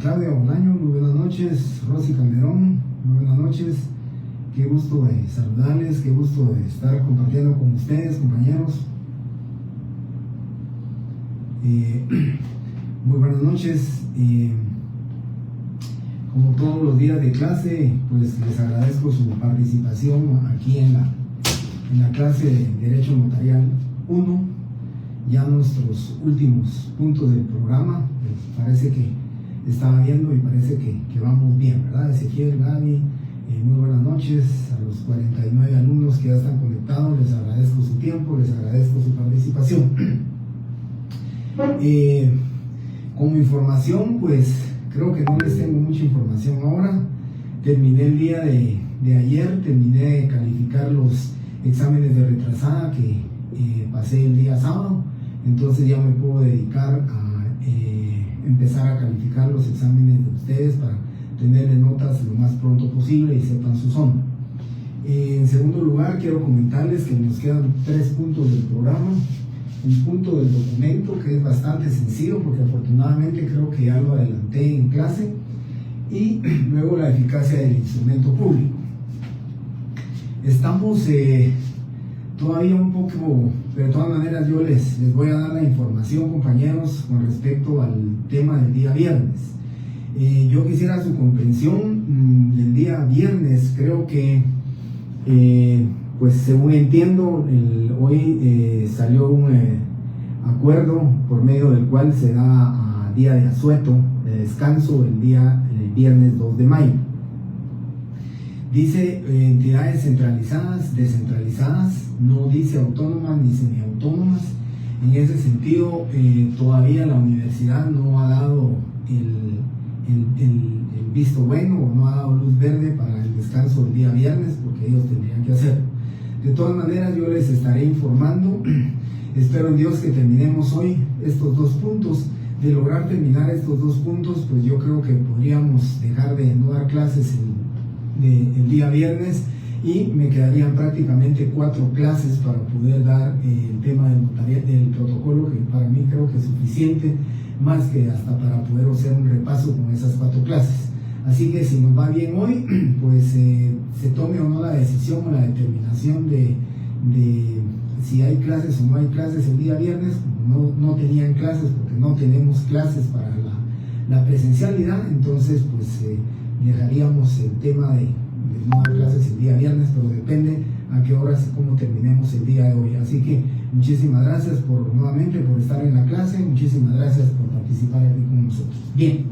Claudia Bolaño, muy buenas noches. Rosy Calderón, muy buenas noches. Qué gusto de saludarles, qué gusto de estar compartiendo con ustedes, compañeros. Muy buenas noches. Como todos los días de clase, pues les agradezco su participación aquí en la clase de Derecho Notarial 1. Ya nuestros últimos puntos del programa, pues parece que estaba viendo y parece que vamos bien, ¿verdad? Ezequiel, Gaby, muy buenas noches. A los 49 alumnos que ya están conectados, les agradezco su tiempo, les agradezco su participación. Como información, pues creo que no les tengo mucha información ahora. Terminé el día de ayer, terminé de calificar los exámenes de retrasada que pasé el día sábado, entonces ya me puedo dedicar a empezar a calificar los exámenes de ustedes para tenerles notas lo más pronto posible y sepan su zona. En segundo lugar, quiero comentarles que nos quedan 3 puntos del programa. Un punto del documento que es bastante sencillo porque afortunadamente creo que ya lo adelanté en clase, y luego la eficacia del instrumento público. Estamos todavía un poco, pero de todas maneras yo les voy a dar la información, compañeros, con respecto al tema del día viernes. Yo quisiera su comprensión del día viernes. Creo que pues según entiendo, hoy salió un acuerdo por medio del cual se da día de asueto, de descanso, el viernes 2 de mayo. Dice entidades centralizadas, descentralizadas, no dice autónomas ni semiautónomas. En ese sentido, todavía la universidad no ha dado el visto bueno, o no ha dado luz verde para el descanso del día viernes, porque ellos tendrían que hacerlo. De todas maneras, yo les estaré informando. Espero en Dios que terminemos hoy estos 2 puntos. De lograr terminar estos 2 puntos, pues yo creo que podríamos dejar de no dar clases el día viernes, y me quedarían prácticamente 4 clases para poder dar el tema del protocolo, que para mí creo que es suficiente, más que hasta para poder hacer un repaso con esas 4 clases. Así que si nos va bien hoy, pues se tome o no la decisión o la determinación de si hay clases o no hay clases el día viernes. No tenían clases porque no tenemos clases para la presencialidad, entonces pues dejaríamos el tema de no dar clases el día viernes, pero depende a qué horas y cómo terminemos el día de hoy. Así que muchísimas gracias nuevamente por estar en la clase, muchísimas gracias por participar aquí con nosotros. Bien.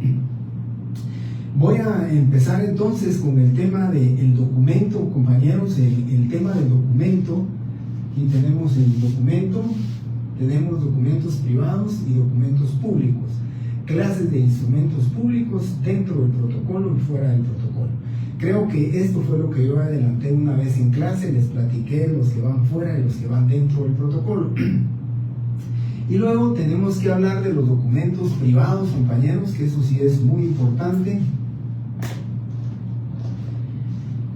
Voy a empezar entonces con el tema del documento, compañeros. El tema del documento. Aquí tenemos el documento, tenemos documentos privados y documentos públicos. Clases de instrumentos públicos dentro del protocolo y fuera del protocolo. Creo que esto fue lo que yo adelanté una vez en clase, les platiqué los que van fuera y los que van dentro del protocolo. Y luego tenemos que hablar de los documentos privados, compañeros, que eso sí es muy importante.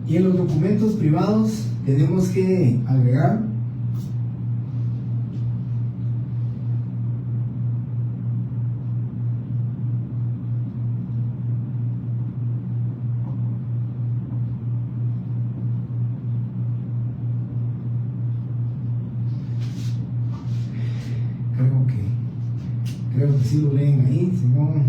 Y en los documentos privados tenemos que agregar creo que sí lo leen ahí, si no bien.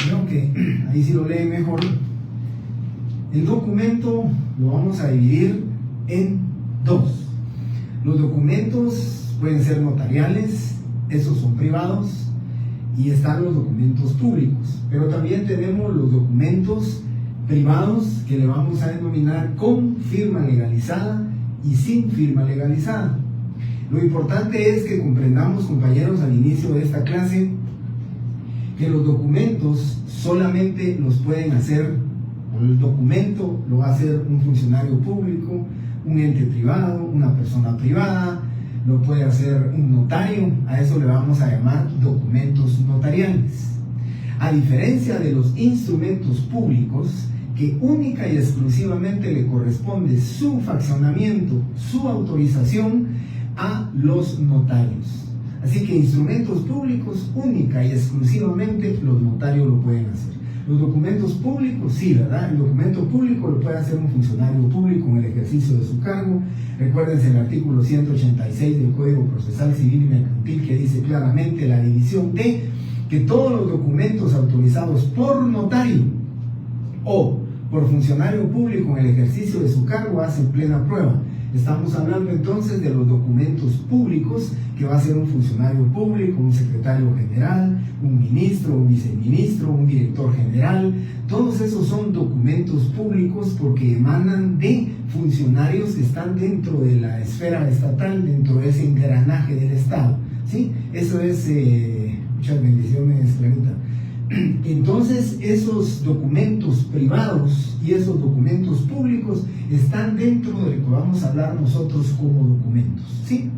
Creo que ahí sí lo leen mejor. El documento lo vamos a dividir en 2. Los documentos pueden ser notariales, esos son privados, y están los documentos públicos. Pero también tenemos los documentos privados que le vamos a denominar con firma legalizada y sin firma legalizada. Lo importante es que comprendamos, compañeros, al inicio de esta clase, que los documentos solamente los pueden hacer, o el documento lo va a hacer un funcionario público, un ente privado, una persona privada, lo puede hacer un notario. A eso le vamos a llamar documentos notariales. A diferencia de los instrumentos públicos, que única y exclusivamente le corresponde su faccionamiento, su autorización a los notarios. Así que instrumentos públicos, única y exclusivamente los notarios lo pueden hacer. Los documentos públicos, sí, ¿verdad? El documento público lo puede hacer un funcionario público en el ejercicio de su cargo. Recuérdense el artículo 186 del Código Procesal Civil y Mercantil, que dice claramente la división de que todos los documentos autorizados por notario o por funcionario público en el ejercicio de su cargo hacen plena prueba. Estamos hablando entonces de los documentos públicos que va a ser un funcionario público, un secretario general, un ministro, un viceministro, un director general. Todos esos son documentos públicos porque emanan de funcionarios que están dentro de la esfera estatal, dentro de ese engranaje del Estado, ¿sí? Eso es, muchas bendiciones, Clarita. Entonces esos documentos privados y esos documentos públicos están dentro de lo que vamos a hablar nosotros como documentos, ¿sí?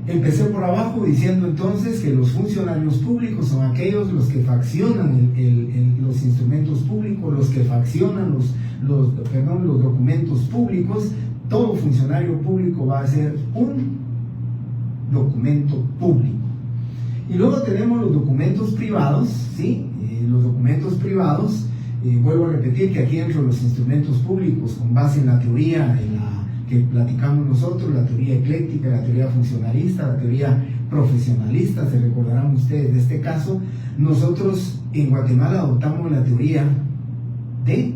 Empecé por abajo diciendo entonces que los funcionarios públicos son aquellos los que faccionan los instrumentos públicos, los que faccionan los documentos públicos. Todo funcionario público va a ser un documento público. Y luego tenemos los documentos privados, ¿sí? Los documentos privados, vuelvo a repetir que aquí dentro de los instrumentos públicos, con base en la teoría que platicamos nosotros, la teoría ecléctica, la teoría funcionalista, la teoría profesionalista, se recordarán ustedes de este caso, nosotros en Guatemala adoptamos la teoría de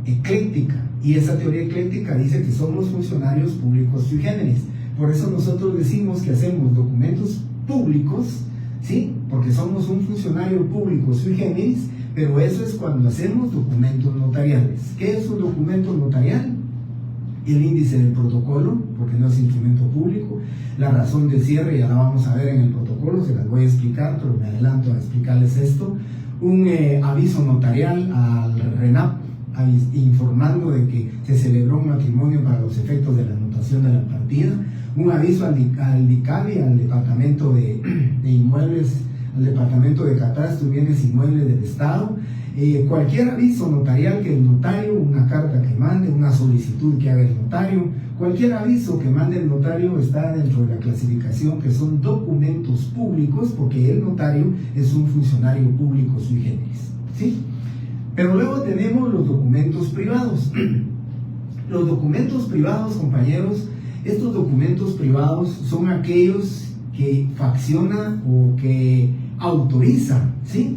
ecléctica, y esa teoría ecléctica dice que somos funcionarios públicos sui generis. Por eso nosotros decimos que hacemos documentos públicos, ¿sí? Porque somos un funcionario público sui generis, pero eso es cuando hacemos documentos notariales. ¿Qué es un documento notarial? El índice del protocolo, porque no es instrumento público, la razón del cierre, ya la vamos a ver en el protocolo, se las voy a explicar, pero me adelanto a explicarles esto. Un aviso notarial al RENAP, informando de que se celebró un matrimonio para los efectos de la anotación de la partida. Un aviso al DICABI, al Departamento de Inmuebles, al Departamento de Catastro y Bienes Inmuebles del Estado. Cualquier aviso notarial que el notario, una carta que mande, una solicitud que haga el notario, cualquier aviso que mande el notario está dentro de la clasificación que son documentos públicos, porque el notario es un funcionario público sui generis, ¿sí? Pero luego tenemos los documentos privados. Los documentos privados, compañeros, estos documentos privados son aquellos que faccionan o que autorizan, ¿sí?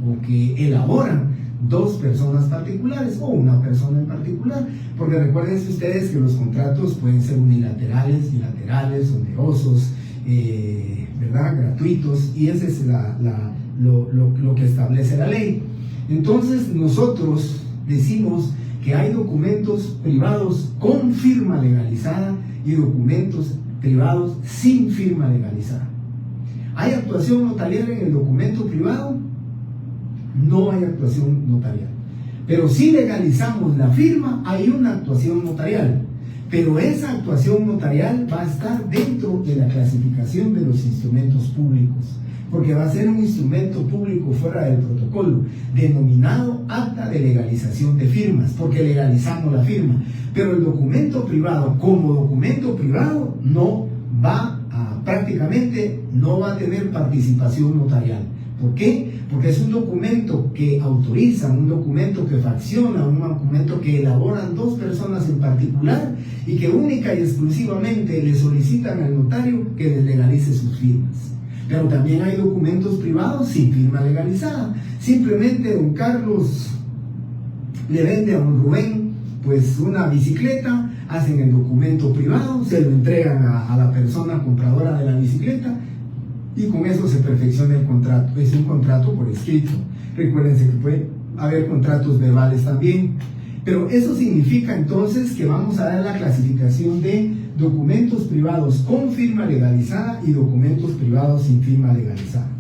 O que elaboran dos personas particulares o una persona en particular, porque recuerden ustedes que los contratos pueden ser unilaterales, bilaterales, onerosos, ¿verdad? Gratuitos, y ese es lo que establece la ley. Entonces nosotros decimos que hay documentos privados con firma legalizada y documentos privados sin firma legalizada. ¿Hay actuación notarial en el documento privado? No hay actuación notarial. Pero si legalizamos la firma, hay una actuación notarial. Pero esa actuación notarial va a estar dentro de la clasificación de los instrumentos públicos, porque va a ser un instrumento público fuera del protocolo, denominado acta de legalización de firmas, porque legalizamos la firma. Pero el documento privado, como documento privado, prácticamente no va a tener participación notarial. ¿Por qué? Porque es un documento que autoriza, un documento que facciona, un documento que elaboran dos personas en particular y que única y exclusivamente le solicitan al notario que les legalice sus firmas. Pero también hay documentos privados sin firma legalizada. Simplemente don Carlos le vende a don Rubén pues una bicicleta, hacen el documento privado, se lo entregan a la persona compradora de la bicicleta, y con eso se perfecciona el contrato. Es un contrato por escrito. Recuérdense que puede haber contratos verbales también. Pero eso significa entonces que vamos a dar la clasificación de documentos privados con firma legalizada y documentos privados sin firma legalizada.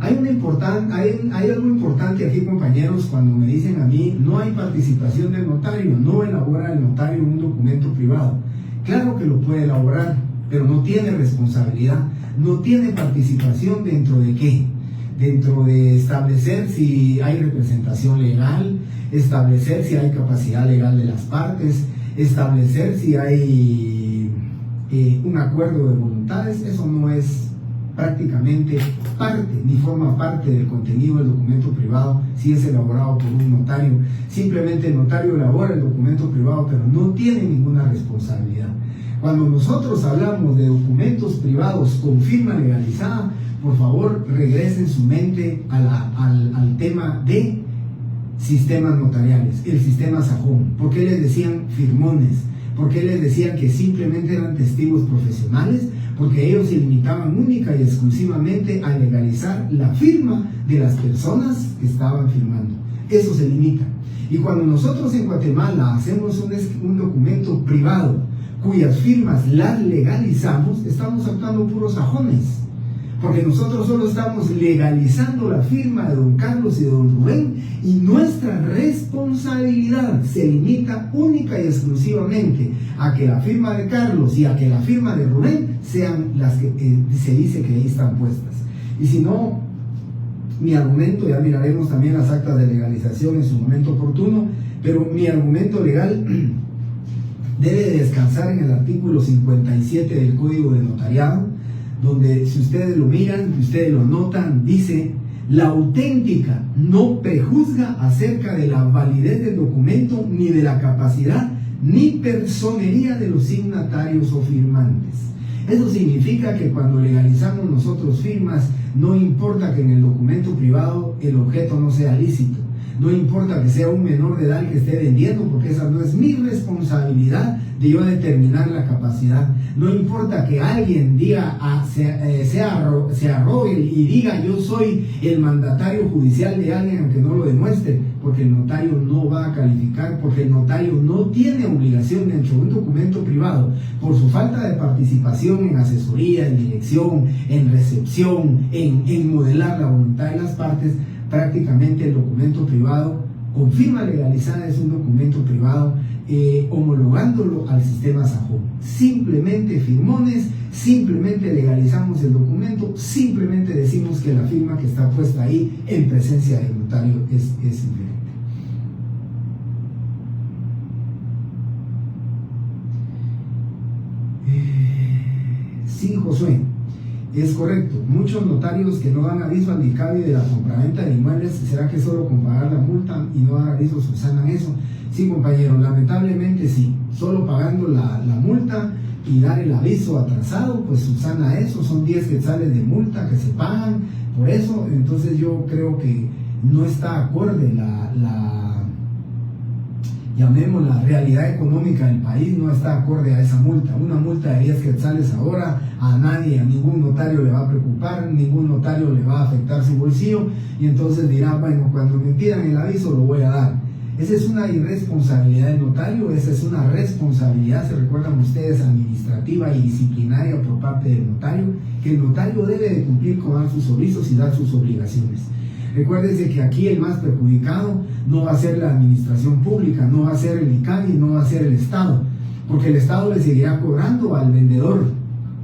Hay algo importante aquí, compañeros, cuando me dicen a mí, no hay participación del notario, no elabora el notario un documento privado. Claro que lo puede elaborar, pero no tiene responsabilidad, no tiene participación dentro de qué, dentro de establecer si hay representación legal, establecer si hay capacidad legal de las partes, establecer si hay un acuerdo de voluntades. Eso no es prácticamente parte, ni forma parte del contenido del documento privado si es elaborado por un notario. Simplemente el notario elabora el documento privado, pero no tiene ninguna responsabilidad. Cuando nosotros hablamos de documentos privados con firma legalizada, por favor regresen su mente al tema de sistemas notariales, el sistema sajón. ¿Por qué les decían firmones? ¿Por qué les decían que simplemente eran testigos profesionales? Porque ellos se limitaban única y exclusivamente a legalizar la firma de las personas que estaban firmando. Eso se limita. Y cuando nosotros en Guatemala hacemos un documento privado cuyas firmas las legalizamos, estamos actuando puros sajones. Porque nosotros solo estamos legalizando la firma de don Carlos y de don Rubén, y nuestra responsabilidad se limita única y exclusivamente a que la firma de Carlos y a que la firma de Rubén sean las que se dice que ahí están puestas. Y si no, mi argumento, ya miraremos también las actas de legalización en su momento oportuno, pero mi argumento legal debe descansar en el artículo 57 del Código de Notariado, donde, si ustedes lo miran, si ustedes lo notan, dice: la auténtica no prejuzga acerca de la validez del documento, ni de la capacidad ni personería de los signatarios o firmantes. Eso significa que cuando legalizamos nosotros firmas, no importa que en el documento privado el objeto no sea lícito, no importa que sea un menor de edad el que esté vendiendo, porque esa no es mi responsabilidad de yo determinar la capacidad. No importa que alguien diga, se arrogue y diga yo soy el mandatario judicial de alguien aunque no lo demuestre, porque el notario no va a calificar, porque el notario no tiene obligación dentro de un documento privado, por su falta de participación en asesoría, en dirección, en recepción, en modelar la voluntad de las partes. Prácticamente el documento privado con firma legalizada es un documento privado, homologándolo al sistema sajón. Simplemente firmones, simplemente legalizamos el documento, simplemente decimos que la firma que está puesta ahí en presencia del notario es diferente. Sí, Josué, es correcto. Muchos notarios que no dan aviso al DICABI de la compraventa de inmuebles, ¿será que solo con pagar la multa y no dar aviso subsanan eso? Sí, compañero, lamentablemente sí. Solo pagando la multa y dar el aviso atrasado, pues subsana eso. Son 10 quetzales de multa que se pagan por eso. Entonces yo creo que no está acorde llamemos la realidad económica del país, no está acorde a esa multa. Una multa de 10 quetzales ahora a nadie, a ningún notario le va a preocupar, ningún notario le va a afectar su bolsillo, y entonces dirá, bueno, cuando me pidan el aviso lo voy a dar. Esa es una irresponsabilidad del notario, esa es una responsabilidad, se recuerdan ustedes, administrativa y disciplinaria por parte del notario, que el notario debe de cumplir con dar sus avisos y dar sus obligaciones. Recuérdense que aquí el más perjudicado no va a ser la administración pública, no va a ser el ICABI, no va a ser el Estado, porque el Estado le seguirá cobrando al vendedor,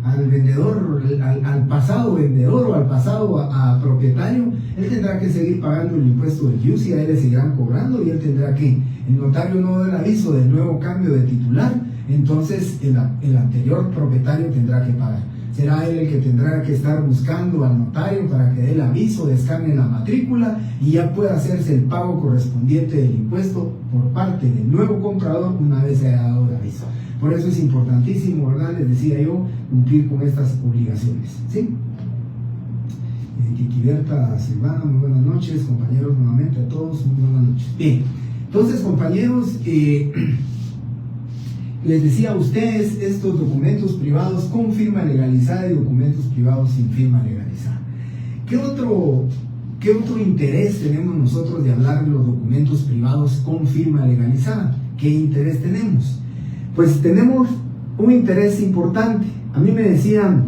al pasado vendedor o al pasado a propietario. Él tendrá que seguir pagando el impuesto del IUSI, a él le seguirán cobrando, y él tendrá que, el notario no da el aviso del nuevo cambio de titular, entonces el anterior propietario tendrá que pagar. Será él el que tendrá que estar buscando al notario para que dé el aviso, descargue la matrícula y ya pueda hacerse el pago correspondiente del impuesto por parte del nuevo comprador una vez se haya dado el aviso. Por eso es importantísimo, ¿verdad? Les decía yo, cumplir con estas obligaciones, ¿sí? Kikiberta Silvana, muy buenas noches, compañeros, nuevamente a todos, muy buenas noches. Bien, entonces, compañeros, les decía a ustedes estos documentos privados con firma legalizada y documentos privados sin firma legalizada. ¿Qué otro interés tenemos nosotros de hablar de los documentos privados con firma legalizada? ¿Qué interés tenemos? Pues tenemos un interés importante. A mí me decían,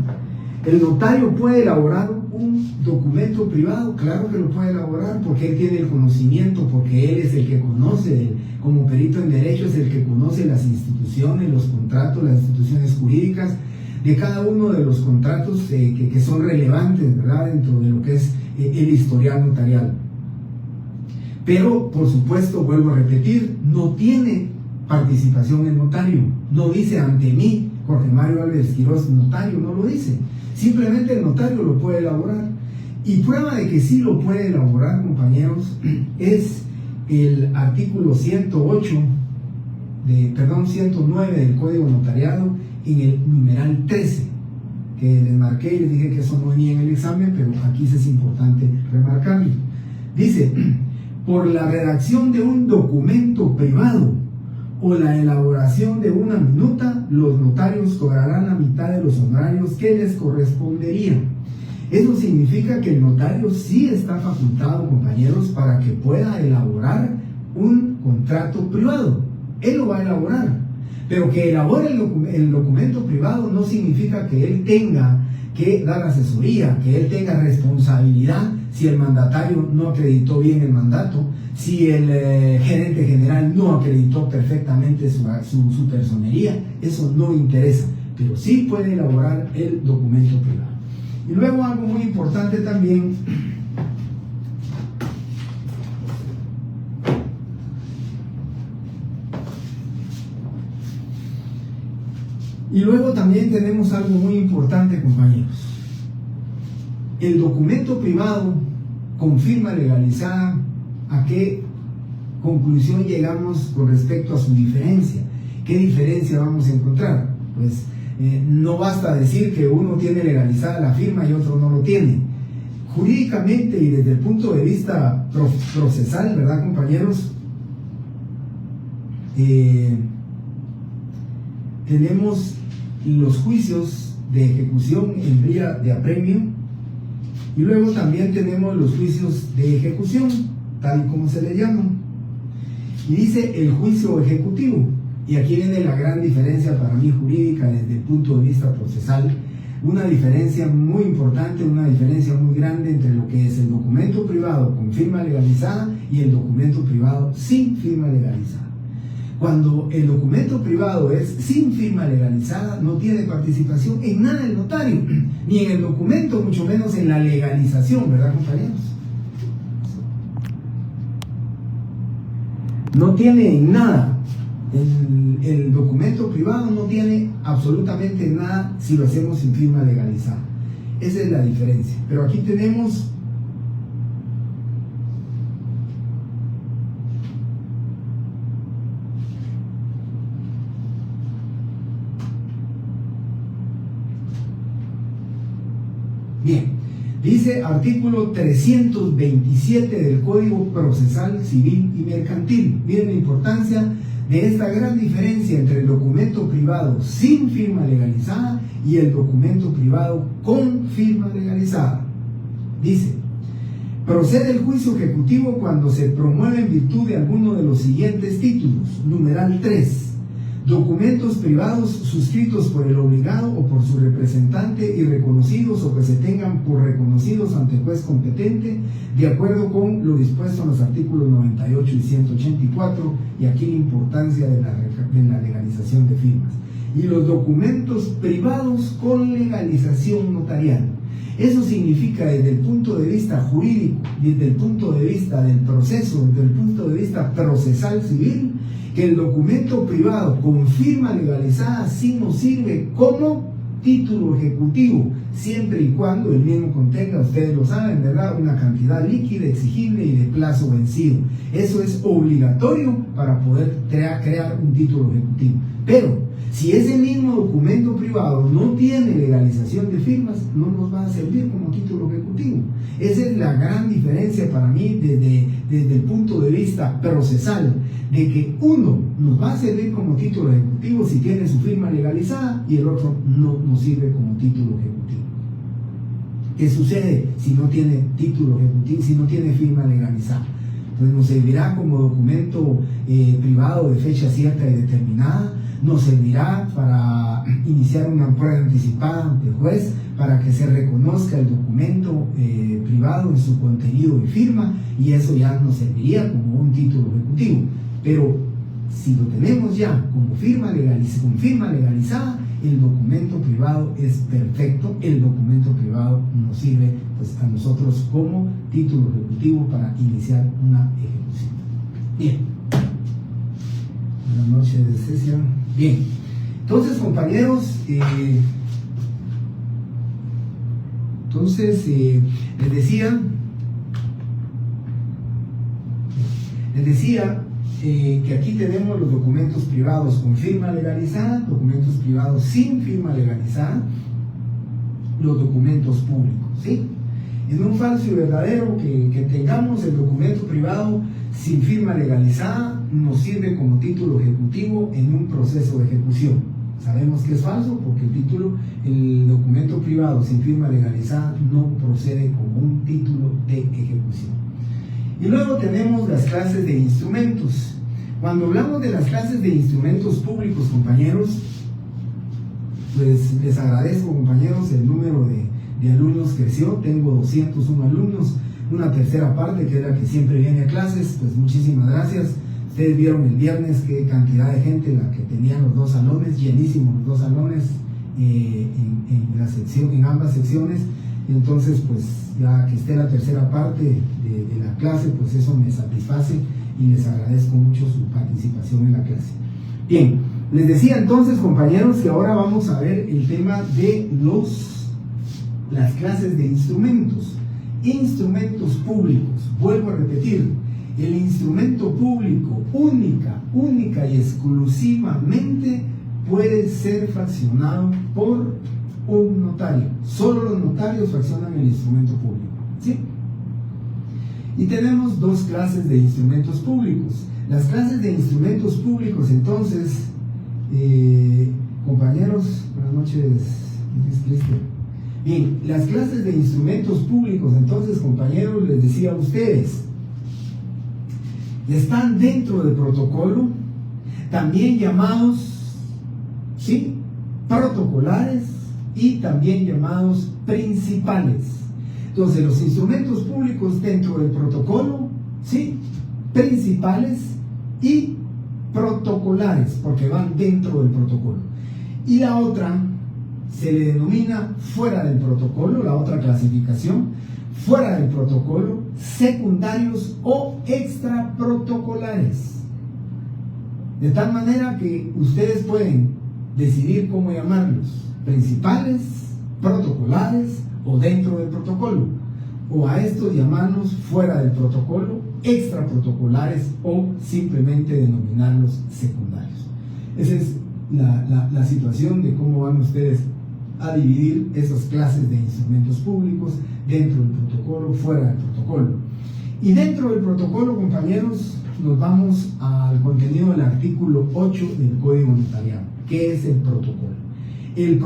el notario puede elaborar un documento privado, claro que lo puede elaborar porque él tiene el conocimiento, porque él es el que conoce, como perito en derecho es el que conoce las instituciones, los contratos, las instituciones jurídicas de cada uno de los contratos que son relevantes, ¿verdad?, dentro de lo que es el historial notarial. Pero, por supuesto, vuelvo a repetir, no tiene participación el notario, no dice ante mí, Jorge Mario Álvarez Quiroz, notario, no lo dice. Simplemente el notario lo puede elaborar. Y prueba de que sí lo puede elaborar, compañeros, es el artículo 109 del Código Notariado, en el numeral 13, que les marqué y les dije que eso no venía en el examen, pero aquí sí es importante remarcarlo. Dice: por la redacción de un documento privado o la elaboración de una minuta, los notarios cobrarán la mitad de los honorarios que les corresponderían. Eso significa que el notario sí está facultado, compañeros, para que pueda elaborar un contrato privado. Él lo va a elaborar, pero que elabore el documento privado no significa que él tenga que dar asesoría, que él tenga responsabilidad si el mandatario no acreditó bien el mandato, si el gerente general no acreditó perfectamente su personería. Eso no interesa, pero sí puede elaborar el documento privado. Y luego algo muy importante también, tenemos algo muy importante, compañeros. El documento privado con firma legalizada, ¿a qué conclusión llegamos con respecto a su diferencia? ¿Qué diferencia vamos a encontrar? Pues no basta decir que uno tiene legalizada la firma y otro no lo tiene. Jurídicamente y desde el punto de vista procesal, ¿verdad, compañeros? Tenemos los juicios de ejecución en vía de apremio y luego también tenemos los juicios de ejecución, tal y como se le llaman. Y dice el juicio ejecutivo, y aquí viene la gran diferencia para mí jurídica desde el punto de vista procesal, una diferencia muy importante, una diferencia muy grande entre lo que es el documento privado con firma legalizada y el documento privado sin firma legalizada. Cuando el documento privado es sin firma legalizada, no tiene participación en nada el notario, ni en el documento, mucho menos en la legalización, ¿verdad, compañeros? No tiene en nada. El documento privado no tiene absolutamente nada si lo hacemos sin firma legalizada. Esa es la diferencia. Pero aquí tenemos bien, dice artículo 327 del Código Procesal Civil y Mercantil. Miren la importancia de esta gran diferencia entre el documento privado sin firma legalizada y el documento privado con firma legalizada. Dice: procede el juicio ejecutivo cuando se promueve en virtud de alguno de los siguientes títulos. Numeral 3. Documentos privados suscritos por el obligado o por su representante y reconocidos o que se tengan por reconocidos ante juez competente, de acuerdo con lo dispuesto en los artículos 98 y 184, y aquí la importancia de la legalización de firmas. Y los documentos privados con legalización notarial. Eso significa, desde el punto de vista jurídico, desde el punto de vista del proceso, desde el punto de vista procesal civil, que el documento privado con firma legalizada sí nos sirve como título ejecutivo, siempre y cuando el mismo contenga, ustedes lo saben, ¿verdad?, una cantidad líquida exigible y de plazo vencido. Eso es obligatorio para poder crear un título ejecutivo. Pero si ese mismo documento privado no tiene legalización de firmas, no nos va a servir como título ejecutivo. Esa es la gran diferencia para mí desde el punto de vista procesal, de que uno nos va a servir como título ejecutivo si tiene su firma legalizada y el otro no nos sirve como título ejecutivo. ¿Qué sucede si no tiene título ejecutivo, si no tiene firma legalizada? Pues nos servirá como documento privado de fecha cierta y determinada, nos servirá para iniciar una prueba anticipada ante el juez para que se reconozca el documento privado en su contenido y firma, y eso ya nos serviría como un título ejecutivo. Pero si lo tenemos ya como firma legalizada, el documento privado es perfecto. El documento privado nos sirve pues a nosotros como título ejecutivo para iniciar una ejecución. Bien. Buenas noches de sesión. Bien. Entonces, compañeros, les decía que aquí tenemos los documentos privados con firma legalizada, documentos privados sin firma legalizada, los documentos públicos, ¿sí? En un falso y verdadero que tengamos el documento privado sin firma legalizada nos sirve como título ejecutivo en un proceso de ejecución. Sabemos que es falso porque el documento privado sin firma legalizada no procede como un título de ejecución. Y luego tenemos las clases de instrumentos. Cuando hablamos de las clases de instrumentos públicos, compañeros, pues les agradezco, compañeros, el número de alumnos creció. Tengo 201 alumnos, una tercera parte que es la que siempre viene a clases. Pues muchísimas gracias. Ustedes vieron el viernes qué cantidad de gente la que tenían los dos salones, llenísimos los dos salones en ambas secciones. Entonces, pues ya que esté la tercera parte de la clase, pues eso me satisface y les agradezco mucho su participación en la clase. Bien, les decía entonces, compañeros, que ahora vamos a ver el tema de las clases de instrumentos públicos. Vuelvo a repetir, el instrumento público única y exclusivamente puede ser fraccionado por un notario. Solo los notarios fraccionan el instrumento público, ¿sí? Y tenemos dos clases de instrumentos públicos. Las clases de instrumentos públicos, entonces, compañeros, buenas noches, Cristian. Bien, las clases de instrumentos públicos, entonces, compañeros, les decía a ustedes, están dentro del protocolo, también llamados, ¿sí?, protocolares y también llamados principales. Entonces, los instrumentos públicos dentro del protocolo, ¿sí?, principales y protocolares, porque van dentro del protocolo. Y la otra se le denomina fuera del protocolo, la otra clasificación, fuera del protocolo, secundarios o extraprotocolares. De tal manera que ustedes pueden decidir cómo llamarlos: principales, protocolares o dentro del protocolo, o a estos llamarlos fuera del protocolo, extraprotocolares o simplemente denominarlos secundarios. Esa es la situación de cómo van ustedes a dividir esas clases de instrumentos públicos dentro del protocolo, fuera del protocolo. Y dentro del protocolo, compañeros, nos vamos al contenido del artículo 8 del Código Notarial. ¿Qué es el protocolo? El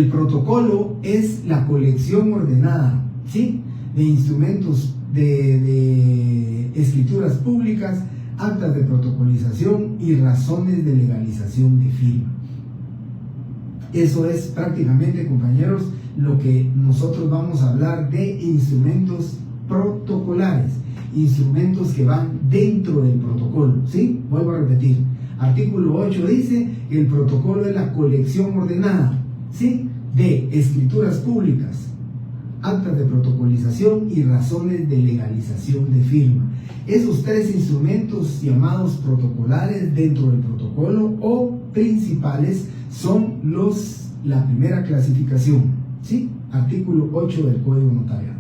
protocolo es la colección ordenada, ¿sí?, de instrumentos de escrituras públicas, actas de protocolización y razones de legalización de firma. Eso es prácticamente, compañeros, lo que nosotros vamos a hablar de instrumentos protocolares, instrumentos que van dentro del protocolo, ¿sí? Vuelvo a repetir, artículo 8 dice que el protocolo es la colección ordenada, ¿sí?, de escrituras públicas, actas de protocolización y razones de legalización de firma. Esos tres instrumentos llamados protocolares dentro del protocolo o principales son la primera clasificación, ¿sí?, artículo 8 del Código Notarial.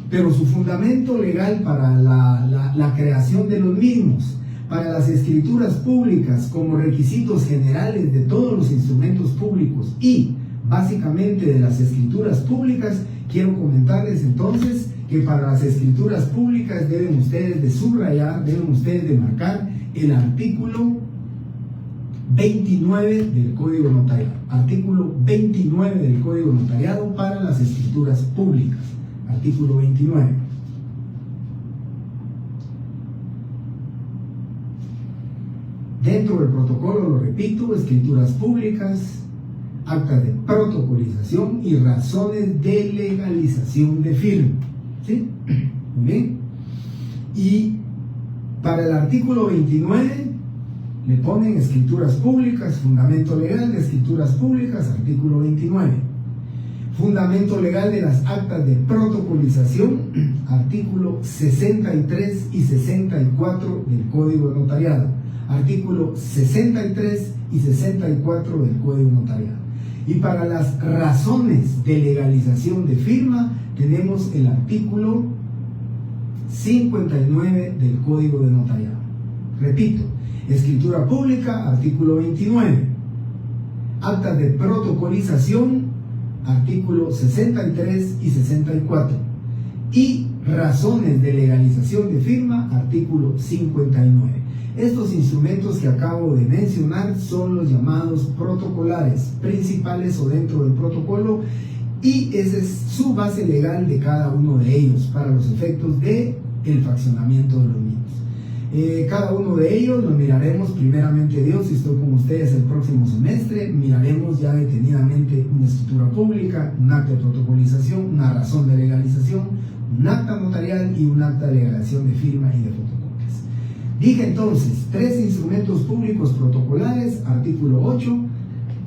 Pero su fundamento legal para la creación de los mismos, para las escrituras públicas como requisitos generales de todos los instrumentos públicos y básicamente de las escrituras públicas, quiero comentarles entonces que para las escrituras públicas deben ustedes de subrayar, deben ustedes de marcar el artículo 29 del Código Notarial. Artículo 29 del Código Notariado para las escrituras públicas. Artículo 29. Dentro del protocolo, lo repito, escrituras públicas, actas de protocolización y razones de legalización de firma. ¿Sí? Muy bien. Y para el artículo 29 le ponen escrituras públicas, fundamento legal de escrituras públicas, artículo 29. Fundamento legal de las actas de protocolización, artículo 63 y 64 del Código de Notariado. Artículo 63 y 64 del Código Notarial. Y para las razones de legalización de firma tenemos el artículo 59 del Código de Notariado. Repito, escritura pública, artículo 29. Actas de protocolización, artículo 63 y 64. Y razones de legalización de firma, artículo 59. Estos instrumentos que acabo de mencionar son los llamados protocolares principales o dentro del protocolo, y esa es su base legal de cada uno de ellos para los efectos de el fraccionamiento de los mismos. Cada uno de ellos lo miraremos primeramente Dios, si estoy con ustedes el próximo semestre, miraremos ya detenidamente una escritura pública, un acta de protocolización, una razón de legalización, un acta notarial y un acta de legalización de firma y de fotocopias. Dije entonces, 3 instrumentos públicos protocolares, artículo 8,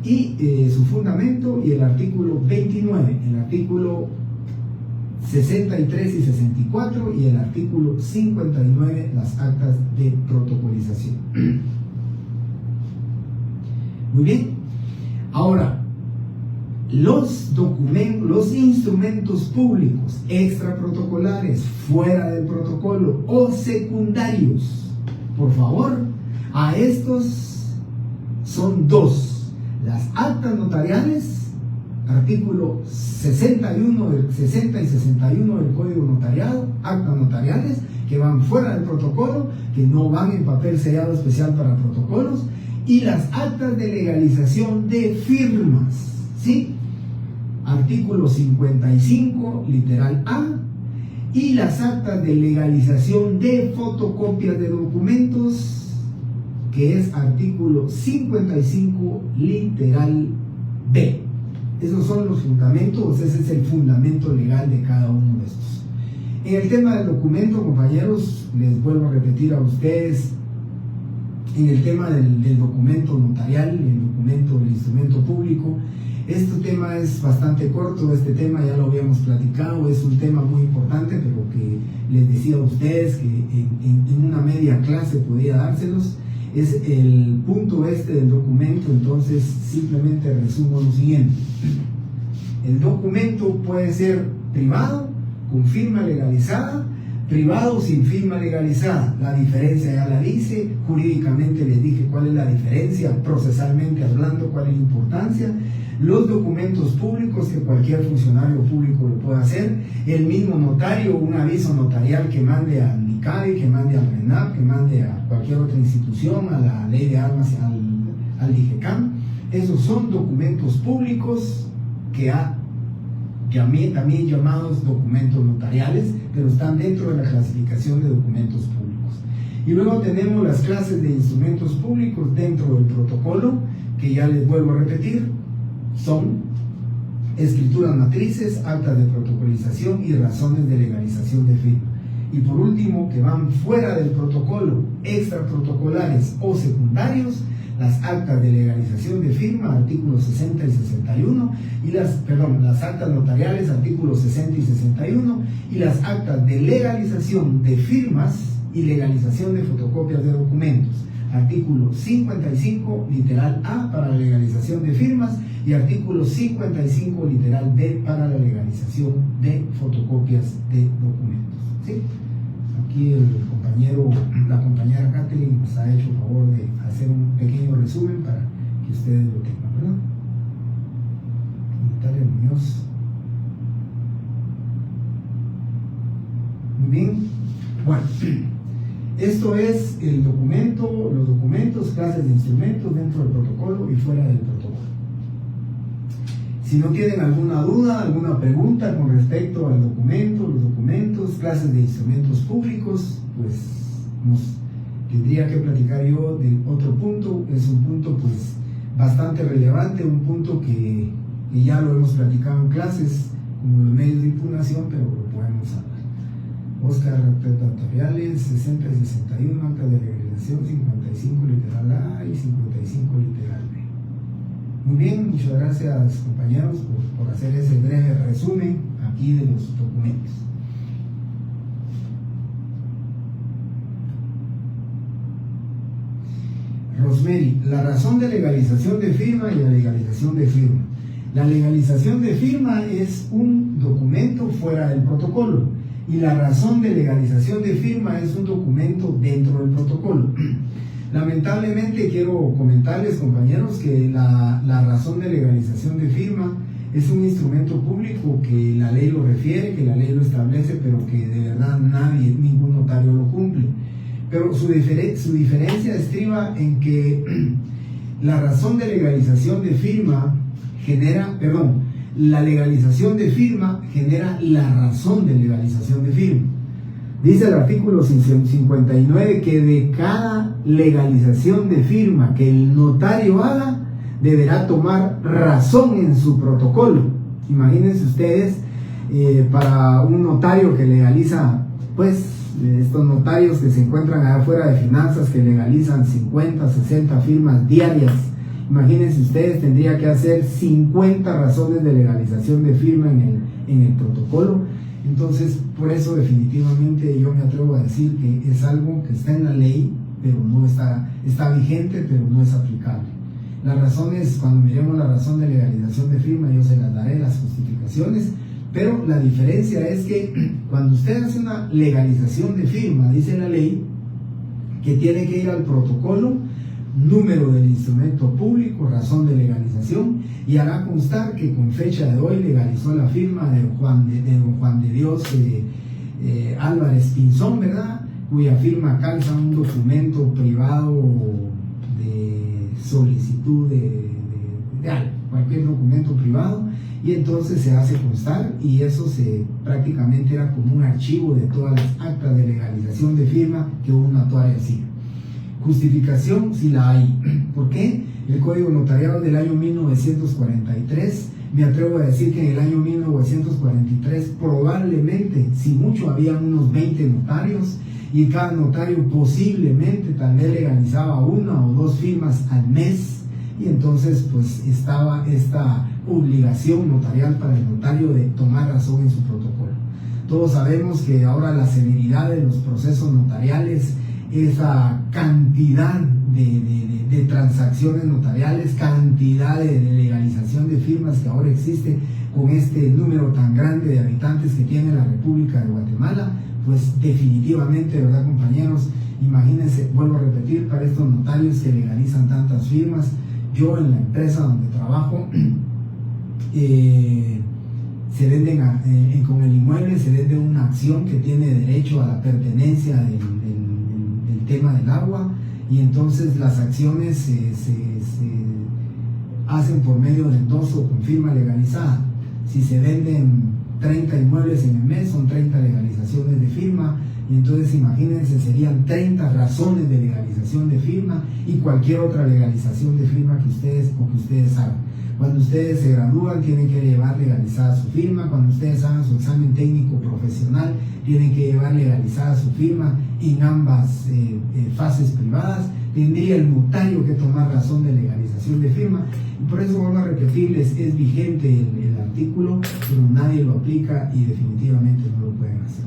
y su fundamento, y el artículo 29, el artículo 63 y 64 y el artículo 59, las actas de protocolización. Muy bien. Ahora, los documentos, los instrumentos públicos extraprotocolares, fuera del protocolo o secundarios, por favor, a estos son 2. Las actas notariales, artículo 61, 60 y 61 del Código Notariado, actas notariales que van fuera del protocolo, que no van en papel sellado especial para protocolos, y las actas de legalización de firmas, ¿sí? Artículo 55, literal A, y las actas de legalización de fotocopias de documentos, que es artículo 55, literal B. Esos son los fundamentos, ese es el fundamento legal de cada uno de estos. En el tema del documento, compañeros, les vuelvo a repetir a ustedes, en el tema del documento notarial, el documento del instrumento público, este tema es bastante corto, este tema ya lo habíamos platicado, es un tema muy importante, pero que les decía a ustedes que en una media clase podía dárselos. Es el punto del documento. Entonces simplemente resumo lo siguiente: el documento puede ser privado con firma legalizada, privado sin firma legalizada. La diferencia ya la dice, jurídicamente les dije cuál es la diferencia, procesalmente hablando cuál es la importancia. Los documentos públicos que cualquier funcionario público lo puede hacer, el mismo notario, un aviso notarial que mande al NICADI, que mande al RENAP, que mande a cualquier otra institución, a la ley de armas, al DIGECAM. Esos son documentos públicos que también llamados documentos notariales, pero están dentro de la clasificación de documentos públicos. Y luego tenemos las clases de instrumentos públicos dentro del protocolo, que ya les vuelvo a repetir, son escrituras matrices, actas de protocolización y razones de legalización de firma. Y por último, que van fuera del protocolo, extraprotocolares o secundarios, las actas de legalización de firma, artículos 60 y 61, y las actas notariales, artículos 60 y 61, y las actas de legalización de firmas y legalización de fotocopias de documentos, artículo 55, literal A, para la legalización de firmas, y artículo 55, literal B, para la legalización de fotocopias de documentos. ¿Sí? Aquí la compañera Kathleen nos ha hecho el favor de hacer un pequeño resumen para que ustedes lo tengan, ¿verdad? Natalia Muñoz. Muy bien. Bueno, esto es el documento, los documentos, clases de instrumentos dentro del protocolo y fuera del protocolo. Si no tienen alguna duda, alguna pregunta con respecto al documento, los documentos, clases de instrumentos públicos, pues tendría que platicar yo del otro punto. Es un punto pues bastante relevante, un punto que ya lo hemos platicado en clases, como los medios de impugnación, pero lo podemos hablar. Oscar Notariales 60 y 61, acta de legalización 55 literal A y 55 literal B. Muy bien, muchas gracias compañeros por hacer ese breve resumen aquí de los documentos. Rosemary, la razón de legalización de firma y la legalización de firma. La legalización de firma es un documento fuera del protocolo y la razón de legalización de firma es un documento dentro del protocolo. Lamentablemente quiero comentarles, compañeros, que la razón de legalización de firma es un instrumento público que la ley lo refiere, que la ley lo establece, pero que de verdad ningún notario lo cumple. Pero su diferencia estriba en que la razón de legalización de firma la legalización de firma genera la razón de legalización de firma. Dice el artículo 59 que de cada legalización de firma que el notario haga, deberá tomar razón en su protocolo. Imagínense ustedes, para un notario que legaliza, pues, estos notarios que se encuentran allá afuera de finanzas, que legalizan 50, 60 firmas diarias, imagínense ustedes, tendría que hacer 50 razones de legalización de firma en el protocolo. Entonces, por eso definitivamente yo me atrevo a decir que es algo que está en la ley, pero no está vigente, pero no es aplicable. Las razones, cuando miremos la razón de legalización de firma, yo se las daré, las justificaciones, pero la diferencia es que cuando usted hace una legalización de firma, dice la ley que tiene que ir al protocolo, número del instrumento público, razón de legalización, y hará constar que con fecha de hoy legalizó la firma de don Juan de Dios Álvarez Pinzón, ¿verdad?, cuya firma calza un documento privado de solicitud de algo, cualquier documento privado, y entonces se hace constar, y eso prácticamente era como un archivo de todas las actas de legalización de firma que un notario hacía. Justificación si la hay. ¿Por qué? El Código Notariado del año 1943, me atrevo a decir que en el año 1943 probablemente, si mucho, habían unos 20 notarios, y cada notario posiblemente tal vez legalizaba 1 o 2 firmas al mes, y entonces pues estaba esta obligación notarial para el notario de tomar razón en su protocolo. Todos sabemos que ahora la celeridad de los procesos notariales, esa cantidad de transacciones notariales, cantidad de legalización de firmas que ahora existe con este número tan grande de habitantes que tiene la República de Guatemala, pues definitivamente, ¿verdad, compañeros? Imagínense, vuelvo a repetir, para estos notarios que legalizan tantas firmas, yo en la empresa donde trabajo, se venden con el inmueble, se vende una acción que tiene derecho a la pertenencia del tema del agua, y entonces las acciones se hacen por medio de endoso con firma legalizada. Si se venden 30 inmuebles en el mes, son 30 legalizaciones de firma, y entonces imagínense, serían 30 razones de legalización de firma y cualquier otra legalización de firma que ustedes hagan. Cuando ustedes se gradúan, tienen que llevar legalizada su firma. Cuando ustedes hagan su examen técnico profesional, tienen que llevar legalizada su firma en ambas fases privadas. Tendría el notario que tomar razón de legalización de firma. Y por eso vuelvo a repetirles, es vigente el artículo, pero nadie lo aplica y definitivamente no lo pueden hacer.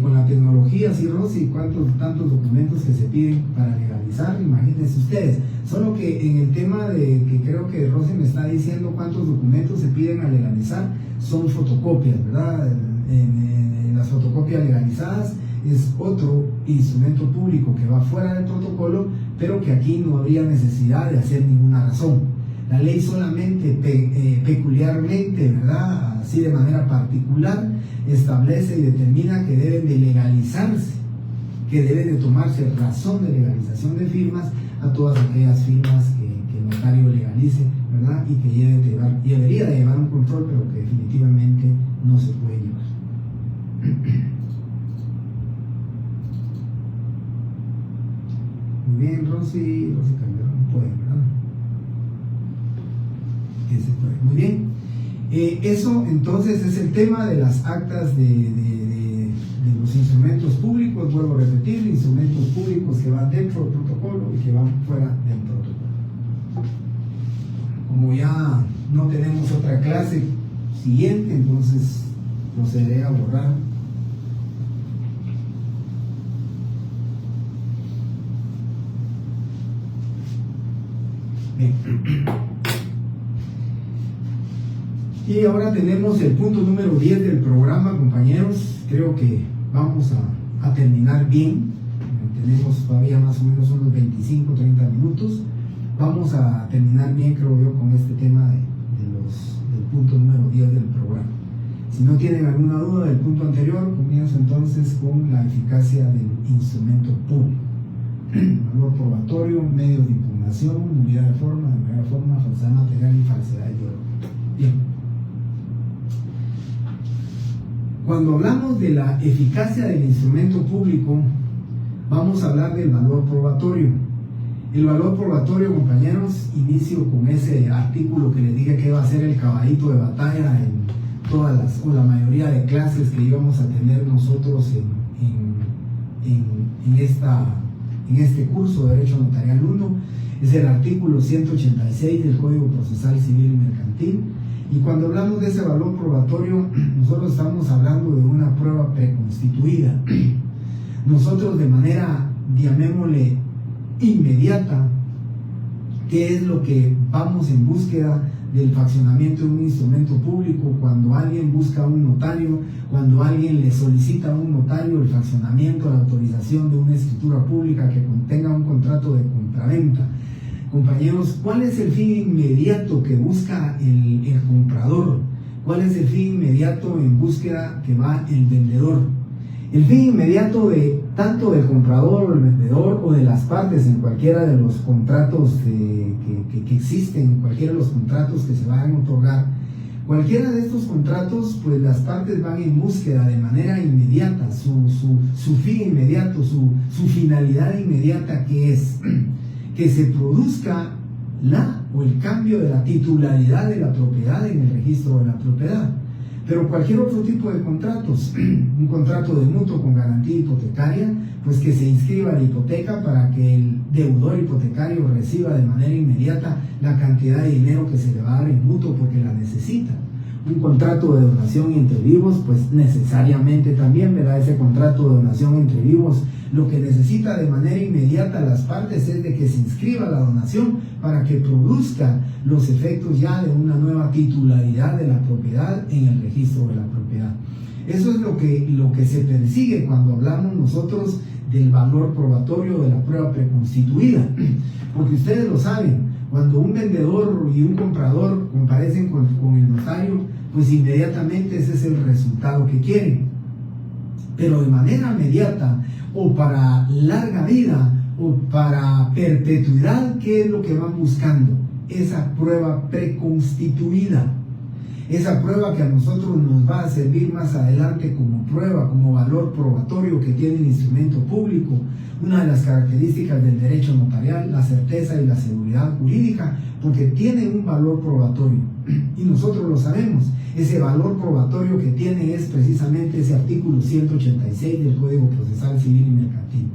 Con la tecnología, sí, Rosy, tantos documentos que se piden para legalizar, imagínense ustedes. Solo que en el tema de que creo que Rosy me está diciendo cuántos documentos se piden a legalizar, son fotocopias, ¿verdad? En las fotocopias legalizadas es otro instrumento público que va fuera del protocolo, pero que aquí no habría necesidad de hacer ninguna razón. La ley solamente peculiarmente, ¿verdad?, así de manera particular, establece y determina que deben de legalizarse, que debe de tomarse razón de legalización de firmas a todas aquellas firmas que el notario legalice, ¿verdad?, y que debería de llevar un control, pero que definitivamente no se puede llevar. Muy bien, Rosy Calderón, puede, ¿verdad? Que se puede. Muy bien. Eso entonces es el tema de las actas de los instrumentos públicos. Vuelvo a repetir, instrumentos públicos que van dentro del protocolo y que van fuera del protocolo. Como ya no tenemos otra clase siguiente, entonces procederé a borrar. Bien. Y ahora tenemos el punto número 10 del programa, compañeros. Creo que vamos a terminar bien. Tenemos todavía más o menos unos 25, 30 minutos. Vamos a terminar bien, creo yo, con este tema del punto número 10 del programa. Si no tienen alguna duda del punto anterior, comienzo entonces con la eficacia del instrumento público. Valor probatorio, medios de impugnación, nulidad de forma, falsedad material y falsedad ideológica. Bien. Cuando hablamos de la eficacia del instrumento público, vamos a hablar del valor probatorio. El valor probatorio, compañeros, inicio con ese artículo que les dije que iba a ser el caballito de batalla en todas las, o la mayoría de clases que íbamos a tener nosotros en este curso de Derecho Notarial 1. Es el artículo 186 del Código Procesal Civil y Mercantil. Y cuando hablamos de ese valor probatorio, nosotros estamos hablando de una prueba preconstituida. Nosotros de manera, llamémosle, inmediata, ¿qué es lo que vamos en búsqueda del faccionamiento de un instrumento público? Cuando alguien busca a un notario, cuando alguien le solicita a un notario el faccionamiento, la autorización de una escritura pública que contenga un contrato de compraventa. Compañeros, ¿cuál es el fin inmediato que busca el comprador? ¿Cuál es el fin inmediato en búsqueda que va el vendedor? El fin inmediato de tanto del comprador o el vendedor o de las partes en cualquiera de los contratos que existen, cualquiera de los contratos que se van a otorgar, cualquiera de estos contratos, pues las partes van en búsqueda de manera inmediata, su fin inmediato, su finalidad inmediata, que es que se produzca el cambio de la titularidad de la propiedad en el registro de la propiedad. Pero cualquier otro tipo de contratos, un contrato de mutuo con garantía hipotecaria, pues que se inscriba la hipoteca para que el deudor hipotecario reciba de manera inmediata la cantidad de dinero que se le va a dar en mutuo porque la necesita. Un contrato de donación entre vivos, pues necesariamente también, ¿verdad? Ese contrato de donación entre vivos, lo que necesita de manera inmediata las partes es de que se inscriba la donación para que produzca los efectos ya de una nueva titularidad de la propiedad en el registro de la propiedad. Eso es lo que se persigue cuando hablamos nosotros del valor probatorio de la prueba preconstituida, porque ustedes lo saben. Cuando un vendedor y un comprador comparecen con el notario, pues inmediatamente ese es el resultado que quieren. Pero de manera inmediata, o para larga vida, o para perpetuidad, ¿qué es lo que van buscando? Esa prueba preconstituida. Esa prueba que a nosotros nos va a servir más adelante como prueba, como valor probatorio que tiene el instrumento público. Una de las características del derecho notarial, la certeza y la seguridad jurídica, porque tiene un valor probatorio. Y nosotros lo sabemos. Ese valor probatorio que tiene es precisamente ese artículo 186 del Código Procesal Civil y Mercantil.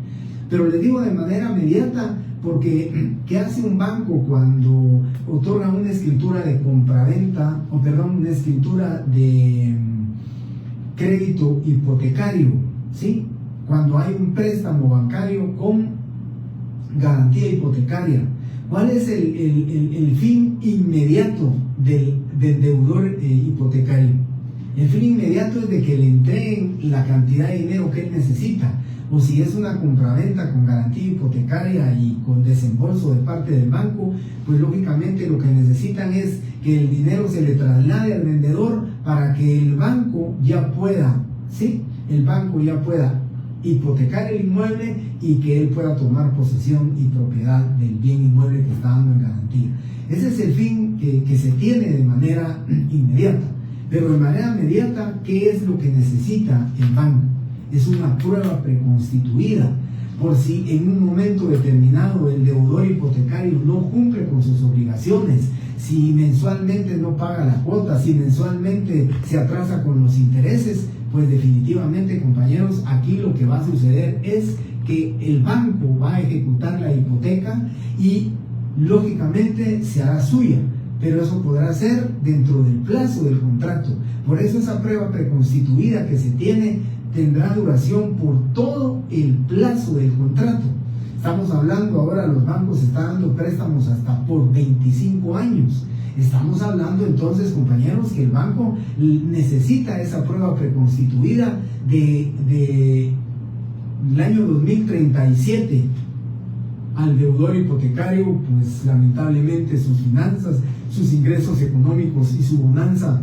Pero les digo de manera inmediata, porque ¿qué hace un banco cuando otorga una escritura de compraventa, una escritura de crédito hipotecario? ¿Sí? Cuando hay un préstamo bancario con garantía hipotecaria, ¿cuál es el fin inmediato del deudor hipotecario? El fin inmediato es de que le entreguen la cantidad de dinero que él necesita. O si es una compraventa con garantía hipotecaria y con desembolso de parte del banco, pues lógicamente lo que necesitan es que el dinero se le traslade al vendedor para que el banco ya pueda, ¿sí? El banco ya pueda hipotecar el inmueble y que él pueda tomar posesión y propiedad del bien inmueble que está dando en garantía. Ese es el fin que se tiene de manera inmediata. Pero de manera inmediata, ¿qué es lo que necesita el banco? Es una prueba preconstituida, por si en un momento determinado el deudor hipotecario no cumple con sus obligaciones, si mensualmente no paga la cuota, si mensualmente se atrasa con los intereses, pues definitivamente, compañeros, aquí lo que va a suceder es que el banco va a ejecutar la hipoteca y lógicamente se hará suya, pero eso podrá ser dentro del plazo del contrato. Por eso esa prueba preconstituida que se tiene tendrá duración por todo el plazo del contrato. Estamos hablando ahora, los bancos están dando préstamos hasta por 25 años. Estamos hablando entonces, compañeros, que el banco necesita esa prueba preconstituida del año 2037 al deudor hipotecario, pues lamentablemente sus finanzas, sus ingresos económicos y su bonanza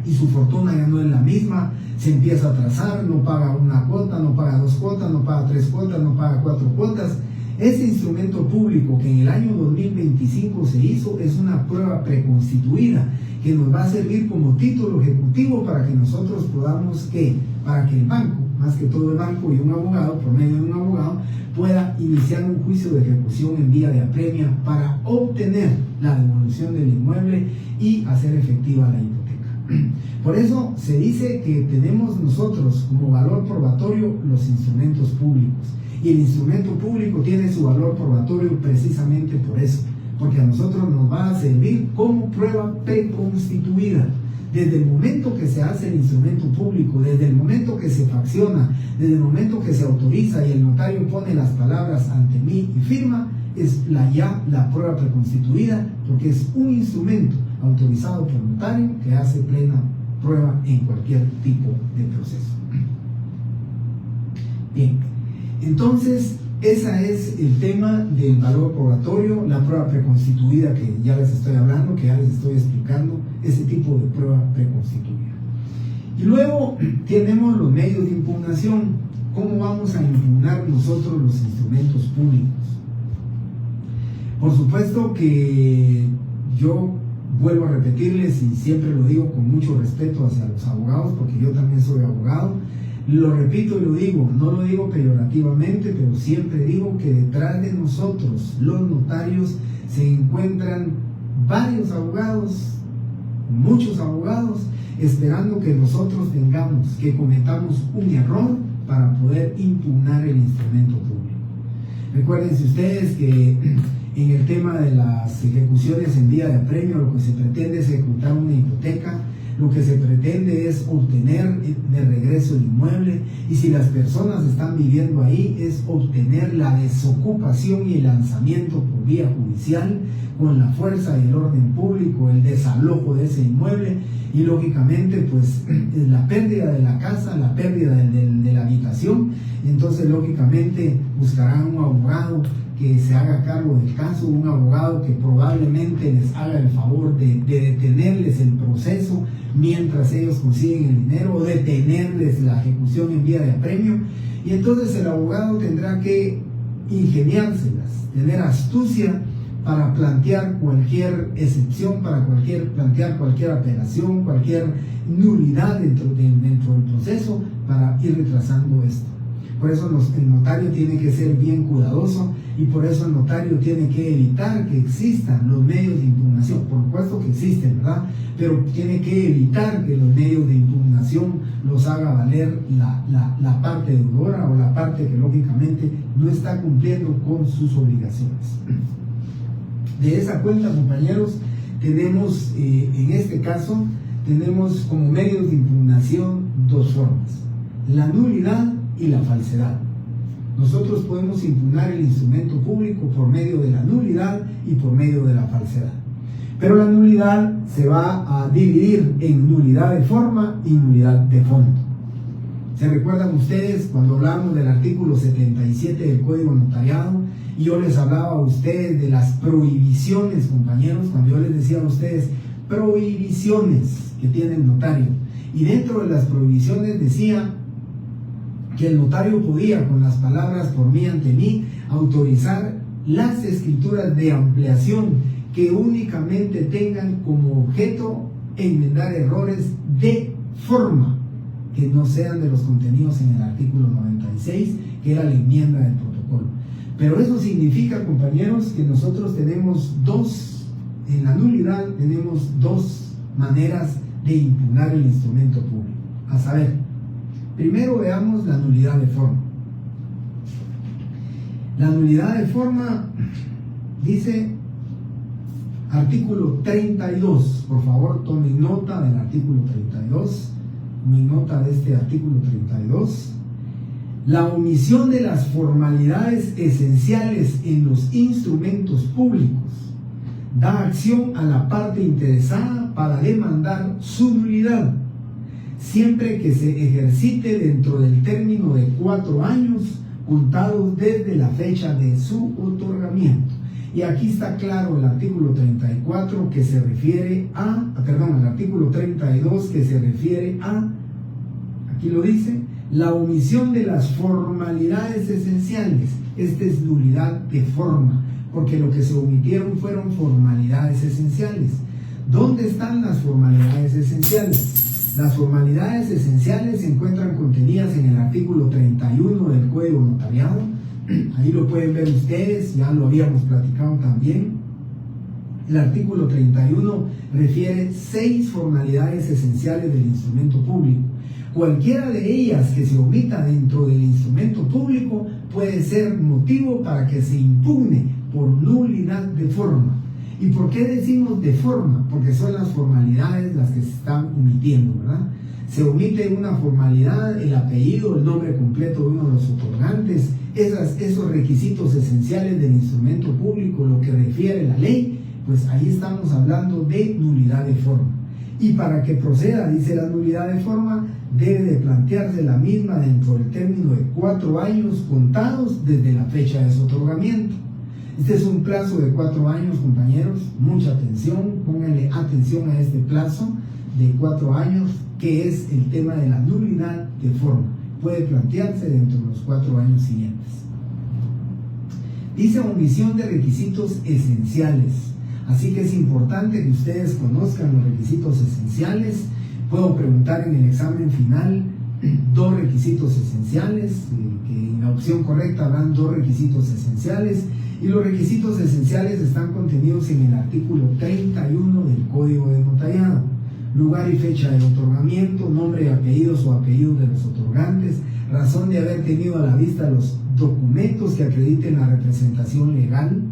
y su fortuna ya no es la misma, se empieza a atrasar, no paga una cuota, no paga 2 cuotas, no paga 3 cuotas, no paga 4 cuotas. Ese instrumento público que en el año 2025 se hizo es una prueba preconstituida que nos va a servir como título ejecutivo para que nosotros podamos, para que el banco, más que todo el banco y un abogado, por medio de un abogado, pueda iniciar un juicio de ejecución en vía de apremia para obtener la devolución del inmueble y hacer efectiva la hipoteca. Por eso se dice que tenemos nosotros como valor probatorio los instrumentos públicos. Y el instrumento público tiene su valor probatorio precisamente por eso, porque a nosotros nos va a servir como prueba preconstituida. Desde el momento que se hace el instrumento público, desde el momento que se fracciona, desde el momento que se autoriza y el notario pone las palabras ante mí y firma, es la prueba preconstituida, porque es un instrumento autorizado por notario que hace plena prueba en cualquier tipo de proceso. Bien, entonces ese es el tema del valor probatorio, la prueba preconstituida que ya les estoy hablando, que ya les estoy explicando, ese tipo de prueba preconstituida. Y luego tenemos los medios de impugnación. ¿Cómo vamos a impugnar nosotros los instrumentos públicos? Por supuesto que yo vuelvo a repetirles, y siempre lo digo con mucho respeto hacia los abogados, porque yo también soy abogado, lo repito y lo digo, no lo digo peyorativamente, pero siempre digo que detrás de nosotros, los notarios, se encuentran varios abogados, muchos abogados, esperando que nosotros que cometamos un error para poder impugnar el instrumento público. Recuérdense ustedes que en el tema de las ejecuciones en vía de apremio, lo que se pretende es ejecutar una hipoteca, lo que se pretende es obtener de regreso el inmueble, y si las personas están viviendo ahí, es obtener la desocupación y el lanzamiento por vía judicial con la fuerza y el orden público, el desalojo de ese inmueble, y lógicamente pues la pérdida de la casa, la pérdida de la habitación. Entonces lógicamente buscarán un abogado que se haga cargo del caso, un abogado que probablemente les haga el favor de detenerles el proceso mientras ellos consiguen el dinero, o detenerles la ejecución en vía de apremio. Y entonces el abogado tendrá que ingeniárselas, tener astucia para plantear cualquier excepción, para plantear cualquier apelación, cualquier nulidad dentro del proceso para ir retrasando esto. Por eso el notario tiene que ser bien cuidadoso, y por eso el notario tiene que evitar que existan los medios de impugnación. Por supuesto que existen, ¿verdad? Pero tiene que evitar que los medios de impugnación los haga valer la parte deudora, o la parte que lógicamente no está cumpliendo con sus obligaciones. De esa cuenta, compañeros, tenemos, en este caso, tenemos como medios de impugnación dos formas: la nulidad y la falsedad. Nosotros podemos impugnar el instrumento público por medio de la nulidad y por medio de la falsedad. Pero la nulidad se va a dividir en nulidad de forma y nulidad de fondo. ¿Se recuerdan ustedes cuando hablamos del artículo 77 del Código Notariado? Y yo les hablaba a ustedes de las prohibiciones, compañeros, cuando yo les decía a ustedes prohibiciones que tiene el notario. Y dentro de las prohibiciones decía que el notario podía, con las palabras por mí ante mí, autorizar las escrituras de ampliación que únicamente tengan como objeto enmendar errores de forma, que no sean de los contenidos en el artículo 96, que era la enmienda del protocolo. Pero eso significa, compañeros, que nosotros tenemos en la nulidad tenemos dos maneras de impugnar el instrumento público. A saber, primero veamos la nulidad de forma. La nulidad de forma dice artículo 32, por favor tomen nota del artículo 32, tomen nota de este artículo 32. La omisión de las formalidades esenciales en los instrumentos públicos da acción a la parte interesada para demandar su nulidad, siempre que se ejercite dentro del término de 4 años contados desde la fecha de su otorgamiento. Y aquí está claro el artículo 34 que se refiere el artículo 32 que se refiere aquí lo dice, la omisión de las formalidades esenciales. Esta es nulidad de forma, porque lo que se omitieron fueron formalidades esenciales. ¿Dónde están las formalidades esenciales? Las formalidades esenciales se encuentran contenidas en el artículo 31 del Código Notariado. Ahí lo pueden ver ustedes, ya lo habíamos platicado también. El artículo 31 refiere 6 formalidades esenciales del instrumento público. Cualquiera de ellas que se omita dentro del instrumento público puede ser motivo para que se impugne por nulidad de forma. ¿Y por qué decimos de forma? Porque son las formalidades las que se están omitiendo, ¿verdad? Se omite una formalidad, el apellido, el nombre completo de uno de los otorgantes, esos requisitos esenciales del instrumento público, lo que refiere la ley, pues ahí estamos hablando de nulidad de forma. Y para que proceda, dice la nulidad de forma, debe de plantearse la misma dentro del término de 4 años contados desde la fecha de su otorgamiento. Este es un plazo de 4 años, compañeros, mucha atención, pónganle atención a este plazo de 4 años, que es el tema de la nulidad de forma. Puede plantearse dentro de los 4 años siguientes. Dice omisión de requisitos esenciales. Así que es importante que ustedes conozcan los requisitos esenciales. Puedo preguntar en el examen final 2 requisitos esenciales, que en la opción correcta habrán 2 requisitos esenciales, y los requisitos esenciales están contenidos en el artículo 31 del Código de Notariado. Lugar y fecha del otorgamiento, nombre y apellidos o apellidos de los otorgantes, razón de haber tenido a la vista los documentos que acrediten la representación legal,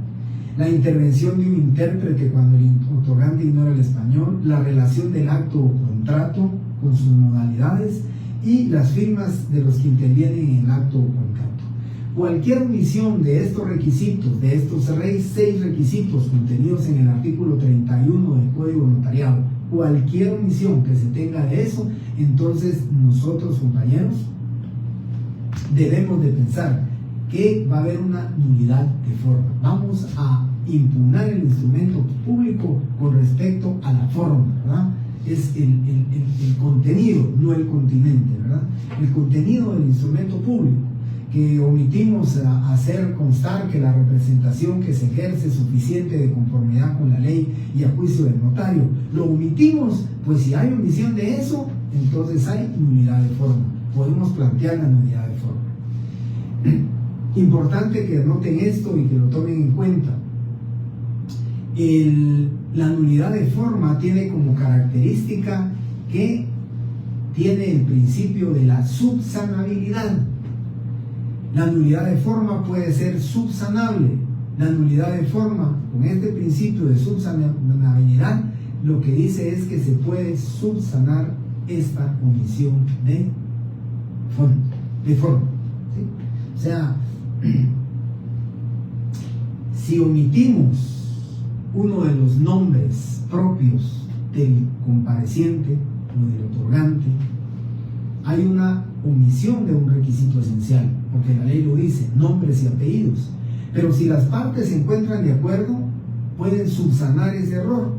la intervención de un intérprete cuando el otorgante ignora el español, la relación del acto o contrato con sus modalidades y las firmas de los que intervienen en el acto o contrato. Cualquier omisión de estos requisitos, de estos 6 requisitos contenidos en el artículo 31 del Código Notariado, cualquier omisión que se tenga de eso, entonces nosotros, compañeros, debemos de pensar que va a haber una nulidad de forma. Vamos a impugnar el instrumento público con respecto a la forma, ¿verdad? Es el contenido, no el continente, ¿verdad? El contenido del instrumento público, que omitimos hacer constar que la representación que se ejerce es suficiente de conformidad con la ley y a juicio del notario. Lo omitimos, pues si hay omisión de eso, entonces hay nulidad de forma. Podemos plantear la nulidad de forma. Importante que noten esto y que lo tomen en cuenta. La nulidad de forma tiene como característica que tiene el principio de la subsanabilidad. La nulidad de forma puede ser subsanable. La nulidad de forma, con este principio de subsanabilidad, lo que dice es que se puede subsanar esta omisión de forma. ¿Sí? O sea, si omitimos uno de los nombres propios del compareciente o del otorgante, hay una omisión de un requisito esencial, porque la ley lo dice, nombres y apellidos. Pero si las partes se encuentran de acuerdo, pueden subsanar ese error.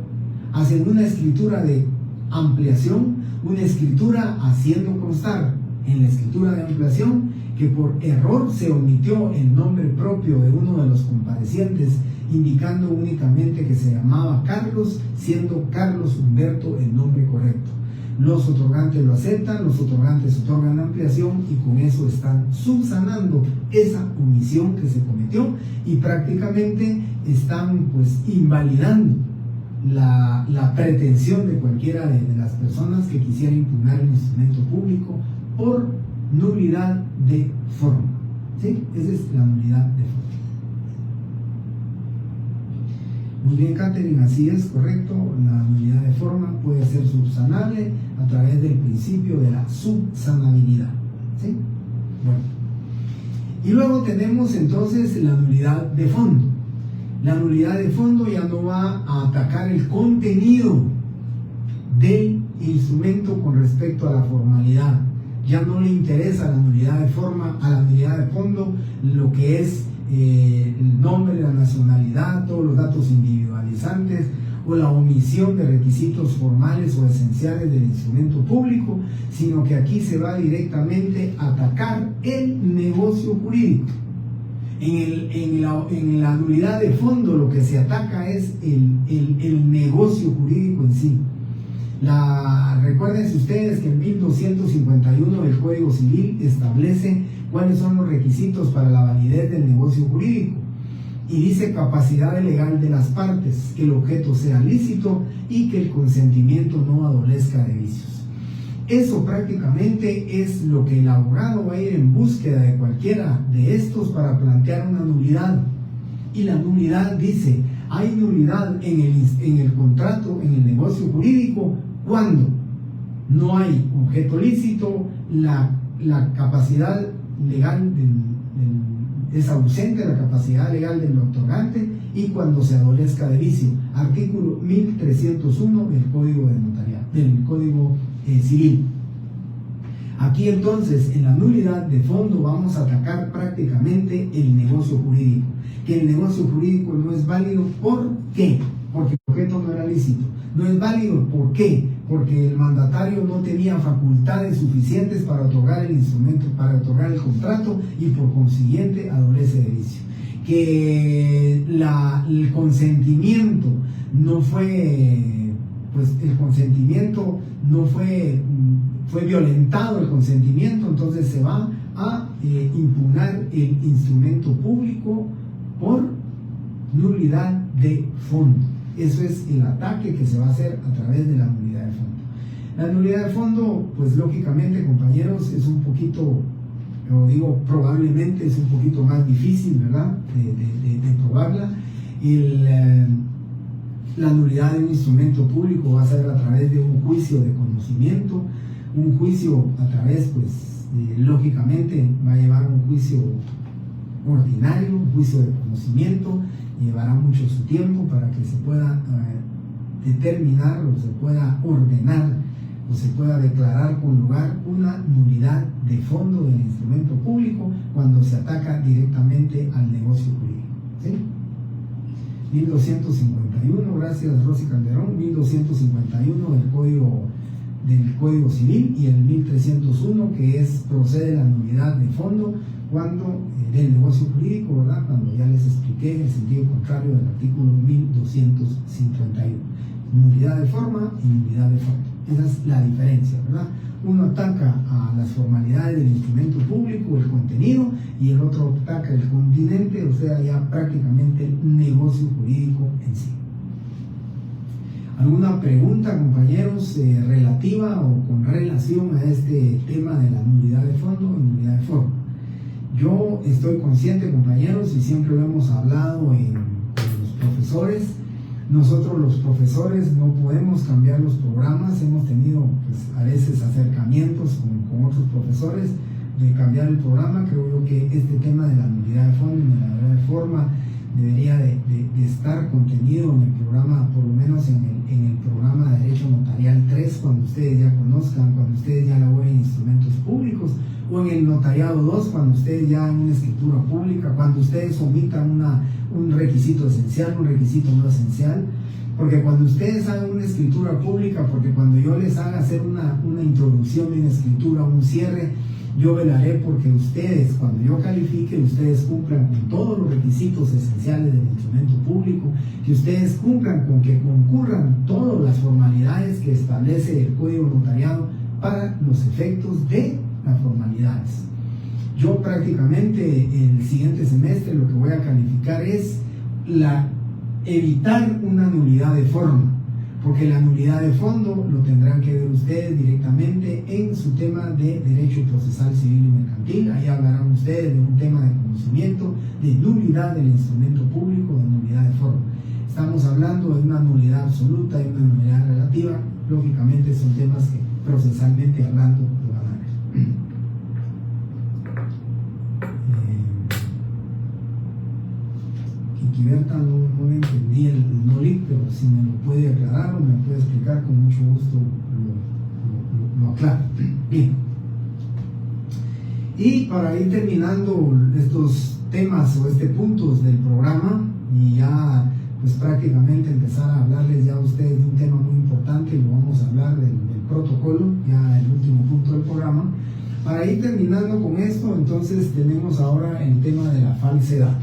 Hacen una escritura de ampliación, una escritura haciendo constar en la escritura de ampliación que por error se omitió el nombre propio de uno de los comparecientes, indicando únicamente que se llamaba Carlos, siendo Carlos Humberto el nombre correcto. los otorgantes lo aceptan, los otorgantes otorgan la ampliación y con eso están subsanando esa omisión que se cometió y prácticamente están pues invalidando la pretensión de cualquiera de las personas que quisiera impugnar el instrumento público por nulidad de forma. ¿Sí? Esa es la nulidad de forma. Muy bien, Catherine, así es, correcto. La nulidad de forma puede ser subsanable a través del principio de la subsanabilidad. ¿Sí? Bueno. Y luego tenemos entonces la nulidad de fondo. La nulidad de fondo ya no va a atacar el contenido del instrumento con respecto a la formalidad. Ya no le interesa la nulidad de forma, a la nulidad de fondo, lo que es el nombre, la nacionalidad, todos los datos individualizantes o la omisión de requisitos formales o esenciales del instrumento público, sino que aquí se va directamente a atacar el negocio jurídico. En la nulidad de fondo lo que se ataca es el negocio jurídico en sí. Recuérdense ustedes que el 1251 del Código Civil establece cuáles son los requisitos para la validez del negocio jurídico y dice capacidad legal de las partes, que el objeto sea lícito y que el consentimiento no adolezca de vicios. Eso prácticamente es lo que el abogado va a ir en búsqueda de cualquiera de estos para plantear una nulidad. Y la nulidad dice, hay nulidad en el contrato, en el negocio jurídico, cuando no hay objeto lícito, la capacidad legal es ausente, la capacidad legal del otorgante, y cuando se adolezca de vicio. Artículo 1301 del Código de Notariado, del Código Civil. Aquí entonces, en la nulidad de fondo, vamos a atacar prácticamente el negocio jurídico. Que el negocio jurídico no es válido, ¿por qué? Porque el objeto no era lícito. No es válido, ¿por qué? Porque el mandatario no tenía facultades suficientes para otorgar el instrumento, para otorgar el contrato, y por consiguiente adolece de vicio. Que el consentimiento no fue, pues el consentimiento no fue violentado el consentimiento, entonces se va a impugnar el instrumento público por nulidad de fondo. Eso es el ataque que se va a hacer a través de la nulidad de fondo. La nulidad de fondo, pues lógicamente, compañeros, es un poquito, lo digo, probablemente es un poquito más difícil, ¿verdad?, de probarla. La nulidad de un instrumento público va a ser a través de un juicio de conocimiento, un juicio a través, pues, lógicamente, va a llevar un juicio ordinario, un juicio de conocimiento, llevará mucho su tiempo para que se pueda determinar o se pueda ordenar o se pueda declarar con lugar una nulidad de fondo del instrumento público cuando se ataca directamente al negocio jurídico. ¿Sí? 1251, gracias Rosy Calderón, 1251 del Código Civil, y el 1301 que procede la nulidad de fondo cuando del negocio jurídico, ¿verdad?, cuando ya les expliqué el sentido contrario del artículo 1251. Nulidad de forma y nulidad de fondo. Esa es la diferencia, ¿verdad? Uno ataca a las formalidades del instrumento público, el contenido, y el otro ataca el continente, o sea, ya prácticamente el negocio jurídico en sí. ¿Alguna pregunta, compañeros, relativa o con relación a este tema de la nulidad de fondo y nulidad de forma? Yo estoy consciente, compañeros, y siempre lo hemos hablado en los profesores. Nosotros los profesores no podemos cambiar los programas. Hemos tenido, pues, a veces acercamientos con otros profesores de cambiar el programa. Creo yo que este tema de la nulidad de fondo y de la nulidad de forma debería de estar contenido en el programa, por lo menos en el programa de Derecho Notarial 3, cuando ustedes ya conozcan, cuando ustedes ya elaboren instrumentos públicos, o en el Notariado 2, cuando ustedes ya en una escritura pública, cuando ustedes omitan un requisito esencial, un requisito no esencial, porque cuando ustedes hagan una escritura pública, porque cuando yo les haga hacer una introducción de una escritura, un cierre, yo velaré porque ustedes, cuando yo califique, ustedes cumplan con todos los requisitos esenciales del instrumento público, que ustedes cumplan con que concurran todas las formalidades que establece el Código Notariado para los efectos de las formalidades. Yo prácticamente el siguiente semestre lo que voy a calificar es evitar una nulidad de forma, porque la nulidad de fondo lo tendrán que ver ustedes directamente en su tema de Derecho Procesal Civil y Mercantil. Ahí hablarán ustedes de un tema de conocimiento, de nulidad del instrumento público, de nulidad de forma. Estamos hablando de una nulidad absoluta y una nulidad relativa. Lógicamente son temas que procesalmente hablando lo van a ver. Berta, no le entendí el NOLIC, pero si me lo puede aclarar o me lo puede explicar, con mucho gusto lo aclaro. Bien. Y para ir terminando estos temas o puntos del programa, y ya pues prácticamente empezar a hablarles ya a ustedes de un tema muy importante, y lo vamos a hablar del protocolo, ya el último punto del programa. Para ir terminando con esto, entonces tenemos ahora el tema de la falsedad.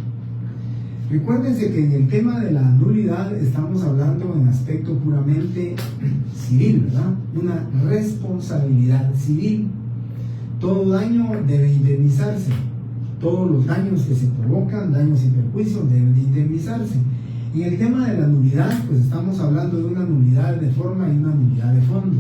Recuérdense que en el tema de la nulidad estamos hablando en aspecto puramente civil, ¿verdad? Una responsabilidad civil. Todo daño debe indemnizarse. Todos los daños que se provocan, daños y perjuicios, deben de indemnizarse. En el tema de la nulidad, pues estamos hablando de una nulidad de forma y una nulidad de fondo.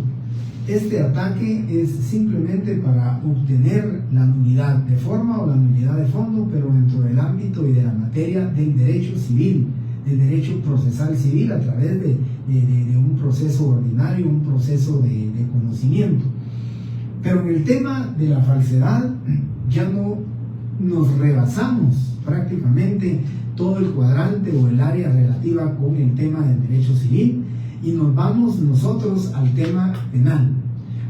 Este ataque es simplemente para obtener la nulidad de forma o la nulidad de fondo, pero dentro del ámbito y de la materia del derecho civil, del derecho procesal civil, a través de un proceso ordinario, un proceso de conocimiento. Pero en el tema de la falsedad ya no nos rebasamos prácticamente todo el cuadrante o el área relativa con el tema del derecho civil, y nos vamos nosotros al tema penal.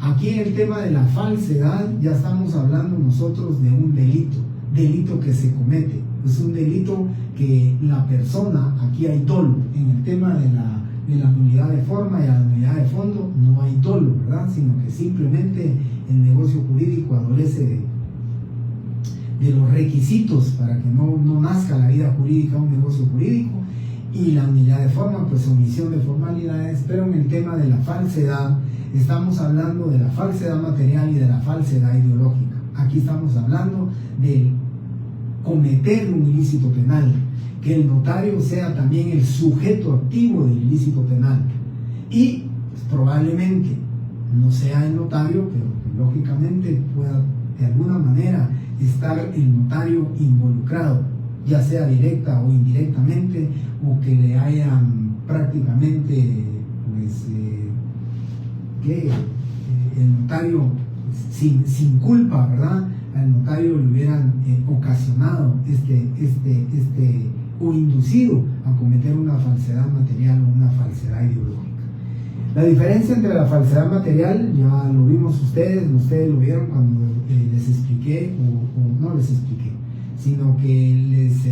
Aquí en el tema de la falsedad ya estamos hablando nosotros de un delito que se comete. Es un delito que la persona, aquí hay dolo. En el tema de la nulidad de forma y la nulidad de fondo no hay dolo, ¿verdad? Sino que simplemente el negocio jurídico adolece de los requisitos para que no nazca la vida jurídica un negocio jurídico. Y la nulidad de forma, pues omisión de formalidades. Pero en el tema de la falsedad estamos hablando de la falsedad material y de la falsedad ideológica. Aquí estamos hablando de cometer un ilícito penal, que el notario sea también el sujeto activo del ilícito penal, y pues, probablemente no sea el notario, pero que lógicamente pueda de alguna manera estar el notario involucrado, ya sea directa o indirectamente, o que le hayan prácticamente pues, que el notario sin culpa, ¿verdad? Al notario le hubieran ocasionado o inducido a cometer una falsedad material o una falsedad ideológica. La diferencia entre la falsedad material, ya lo vimos ustedes lo vieron cuando les expliqué, o no les expliqué, sino que les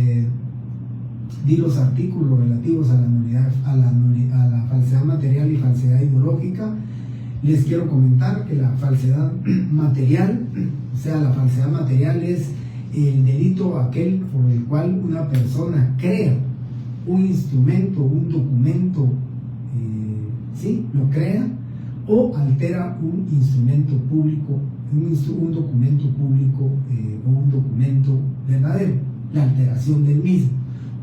di los artículos relativos a la falsedad material y falsedad ideológica. Les quiero comentar que la falsedad material, o sea, la falsedad material es el delito aquel por el cual una persona crea un instrumento, un documento, lo crea o altera un instrumento público, un documento público o un documento verdadero, la alteración del mismo,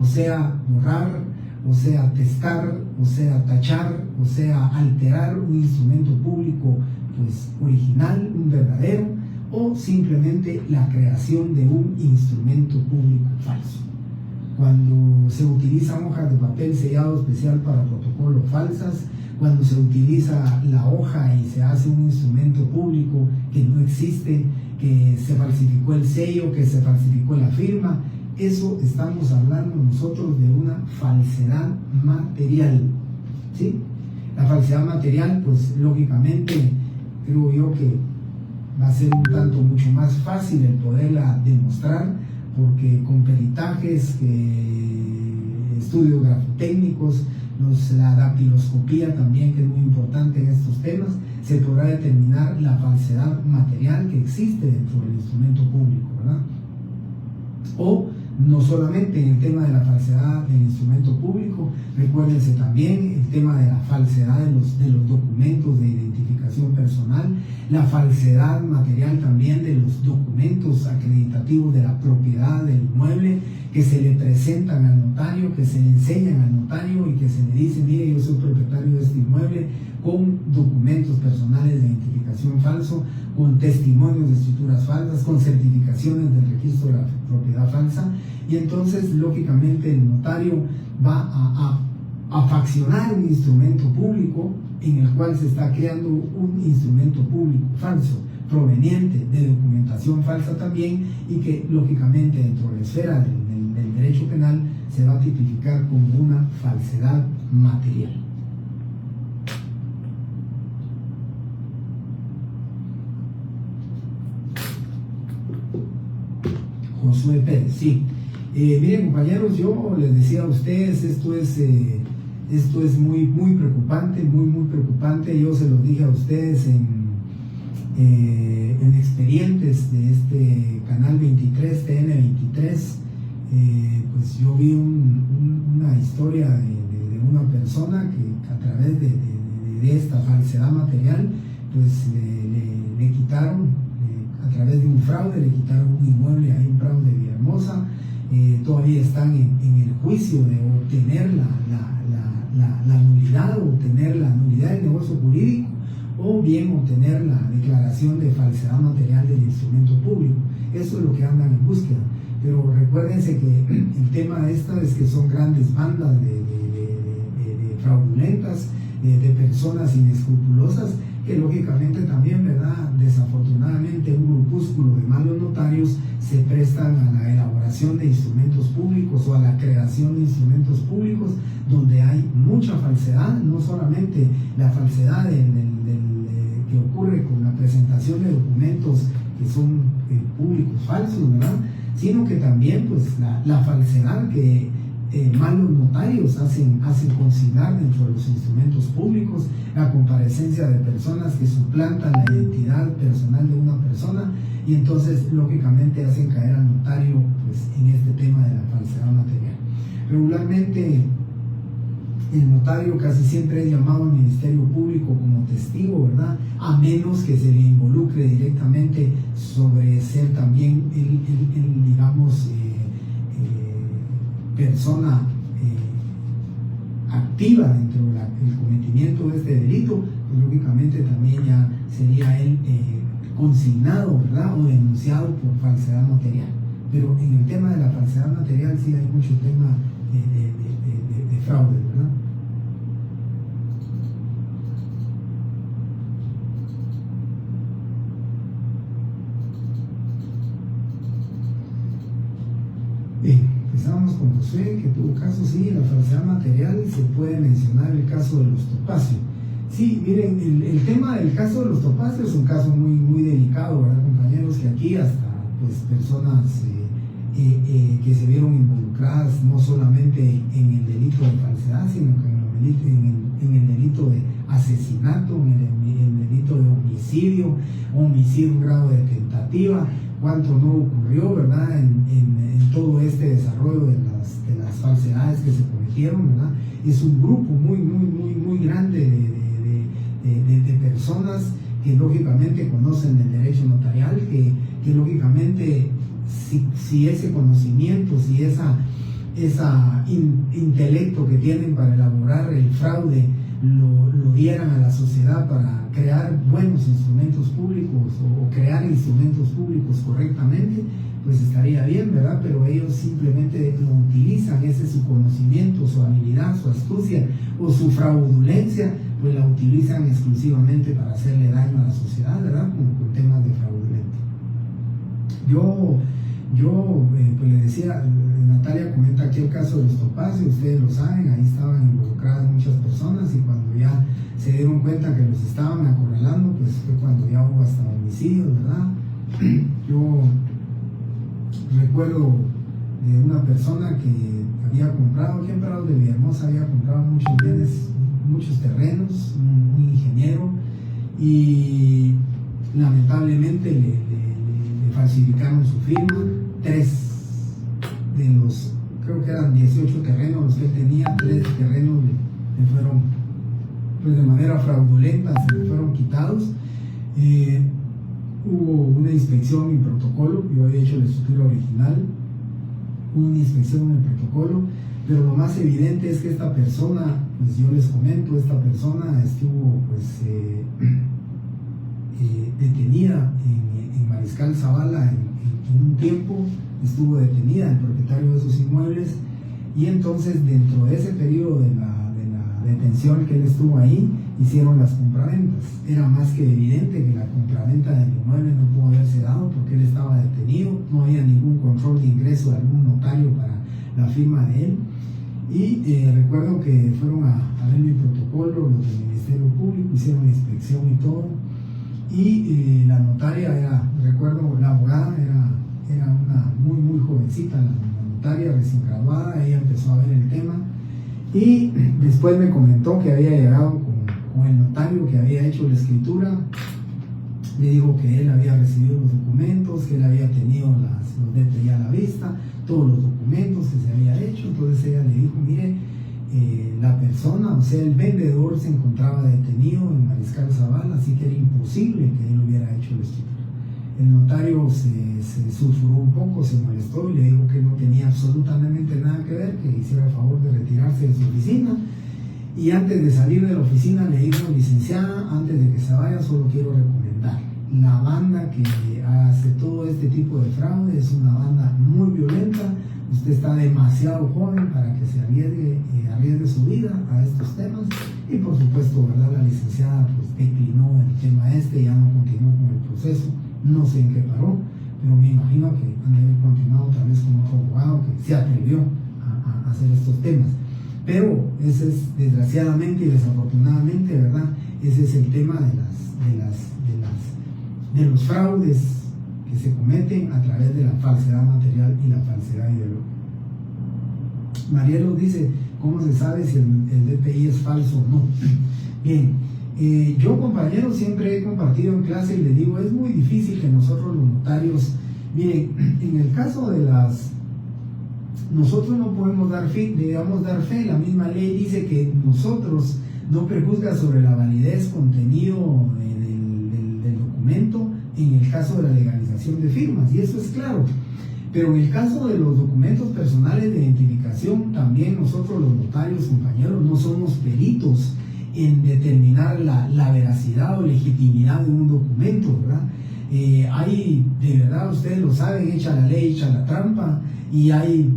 o sea, borrar, o sea, atestar, o sea, tachar, o sea, alterar un instrumento público pues original, un verdadero, o simplemente la creación de un instrumento público falso. Cuando se utilizan hojas de papel sellado especial para protocolo falsas, cuando se utiliza la hoja y se hace un instrumento público que no existe, que se falsificó el sello, que se falsificó la firma, eso estamos hablando nosotros de una falsedad material, ¿sí? La falsedad material, pues lógicamente creo yo que va a ser un tanto mucho más fácil el poderla demostrar, porque con peritajes, estudios grafotécnicos, la dactiloscopía también, que es muy importante en estos temas, se se podrá determinar la falsedad material que existe dentro del instrumento público, ¿verdad? O no solamente en el tema de la falsedad del instrumento público, recuérdense también el tema de la falsedad de los documentos de identificación personal, la falsedad material también de los documentos acreditativos de la propiedad del inmueble que se le presentan al notario, que se le enseñan al notario y que se le dice, mire, yo soy propietario de este inmueble, con documentos personales de identificación falso, con testimonios de escrituras falsas, con certificaciones del registro de la propiedad falsa, y entonces lógicamente el notario va a faccionar un instrumento público en el cual se está creando un instrumento público falso, proveniente de documentación falsa también, y que lógicamente dentro de la esfera del derecho penal se va a tipificar como una falsedad material. Josué Pérez, sí. Miren, compañeros, yo les decía a ustedes, esto es muy preocupante, muy preocupante. Yo se los dije a ustedes en expedientes de este canal 23, TN23, pues yo vi una historia de una persona que a través de esta falsedad material, pues le quitaron, a través de un fraude, le quitaron un inmueble ahí en Prados de Villahermosa. Todavía están en el juicio de obtener la nulidad, obtener la nulidad del negocio jurídico, o bien obtener la declaración de falsedad material del instrumento público. Eso es lo que andan en búsqueda. Pero recuérdense que el tema de esta es que son grandes bandas de fraudulentas, de personas inescrupulosas, que lógicamente también, ¿verdad?, desafortunadamente un grupúsculo de malos notarios se prestan a la elaboración de instrumentos públicos o a la creación de instrumentos públicos donde hay mucha falsedad, no solamente la falsedad que ocurre con la presentación de documentos que son públicos falsos, ¿verdad?, sino que también pues la falsedad que malos notarios hacen consignar dentro de los instrumentos públicos, la comparecencia de personas que suplantan la identidad personal de una persona, y entonces lógicamente hacen caer al notario pues en este tema de la falsedad material. Regularmente el notario casi siempre es llamado al Ministerio Público como testigo, ¿verdad?, a menos que se le involucre directamente sobre ser también el digamos, persona activa dentro del cometimiento de este delito, pues lógicamente también ya sería él consignado, ¿verdad?, o denunciado por falsedad material. Pero en el tema de la falsedad material sí hay mucho tema de fraude, ¿verdad? Empezamos con José, que tuvo caso, sí, la falsedad material, se puede mencionar el caso de los topacios. Sí, miren, el tema del caso de los topacios es un caso muy delicado, ¿verdad, compañeros? Que aquí hasta pues personas que se vieron involucradas no solamente en el delito de falsedad, sino que en el delito de asesinato, en el delito de homicidio en grado de tentativa, cuánto no ocurrió, ¿verdad?, en todo este desarrollo de las falsedades que se cometieron, ¿verdad? Es un grupo muy grande de personas que lógicamente conocen el derecho notarial, que lógicamente si ese conocimiento, si esa intelecto que tienen para elaborar el fraude lo dieran a la sociedad para crear buenos instrumentos públicos o crear instrumentos públicos correctamente, pues estaría bien, ¿verdad? Pero ellos simplemente lo utilizan, ese es su conocimiento, su habilidad, su astucia o su fraudulencia, pues la utilizan exclusivamente para hacerle daño a la sociedad, ¿verdad?, con temas de fraudulento. Yo pues le decía, Natalia comenta aquí el caso de los topacios, ustedes lo saben, ahí estaban involucradas muchas personas, y cuando ya se dieron cuenta que los estaban acorralando, pues fue cuando ya hubo hasta homicidios, ¿verdad? Yo recuerdo de una persona que había comprado, aquí en Prados de Villahermosa, había comprado muchos bienes, muchos terrenos, un ingeniero, y lamentablemente le falsificaron su firma. 3 de los, creo que eran 18 terrenos los que él tenía, 3 terrenos le fueron, pues de manera fraudulenta, se le fueron quitados. Hubo una inspección y protocolo, yo había hecho la estructura original, hubo una inspección en el protocolo, pero lo más evidente es que esta persona, pues yo les comento, esta persona estuvo pues detenida en Mariscal Zavala en un tiempo, estuvo detenida el propietario de esos inmuebles, y entonces dentro de ese periodo de la detención que él estuvo ahí, hicieron las compraventas. Era más que evidente que la compraventa del inmueble no pudo haberse dado porque él estaba detenido, no había ningún control de ingreso de algún notario para la firma de él. Y recuerdo que fueron a ver mi protocolo, los del Ministerio Público, hicieron la inspección y todo, y la notaria era, recuerdo, la abogada era una muy jovencita, la notaria recién graduada. Ella empezó a ver el tema y después me comentó que había llegado con el notario que había hecho la escritura. Le dijo que él había recibido los documentos, que él había tenido los DPI a la vista, todos los documentos que se había hecho. Entonces ella le dijo, mire, la persona, o sea, el vendedor se encontraba detenido en Mariscal Zavala, así que era imposible que él hubiera hecho la escritura. El notario se sulfuró un poco, se molestó y le dijo que no tenía absolutamente nada que ver, que hiciera el favor de retirarse de su oficina. Y antes de salir de la oficina le dijo, licenciada, antes de que se vaya, solo quiero recomendar, la banda que hace todo este tipo de fraude es una banda muy violenta. Usted está demasiado joven para que se arriesgue su vida a estos temas. Y por supuesto, ¿verdad? La licenciada pues declinó el tema ya no continuó con el proceso. No sé en qué paró, pero me imagino que han de haber continuado tal vez con otro abogado que se atrevió a hacer estos temas. Pero ese es, desgraciadamente y desafortunadamente, ¿verdad? Ese es el tema de los fraudes que se cometen a través de la falsedad material y la falsedad ideológica. Marielo dice, ¿cómo se sabe si el DPI es falso o no? Bien, yo, compañeros, siempre he compartido en clase y les digo, es muy difícil que nosotros los notarios, miren, en el caso de nosotros no podemos dar fe, la misma ley dice que nosotros no prejuzga sobre la validez, contenido del documento en el caso de la legalización de firmas, y eso es claro. Pero en el caso de los documentos personales de identificación, también nosotros los notarios, compañeros, no somos peritos en determinar la veracidad o legitimidad de un documento, ¿verdad? Hay, de verdad, ustedes lo saben, echa la ley, echa la trampa, y hay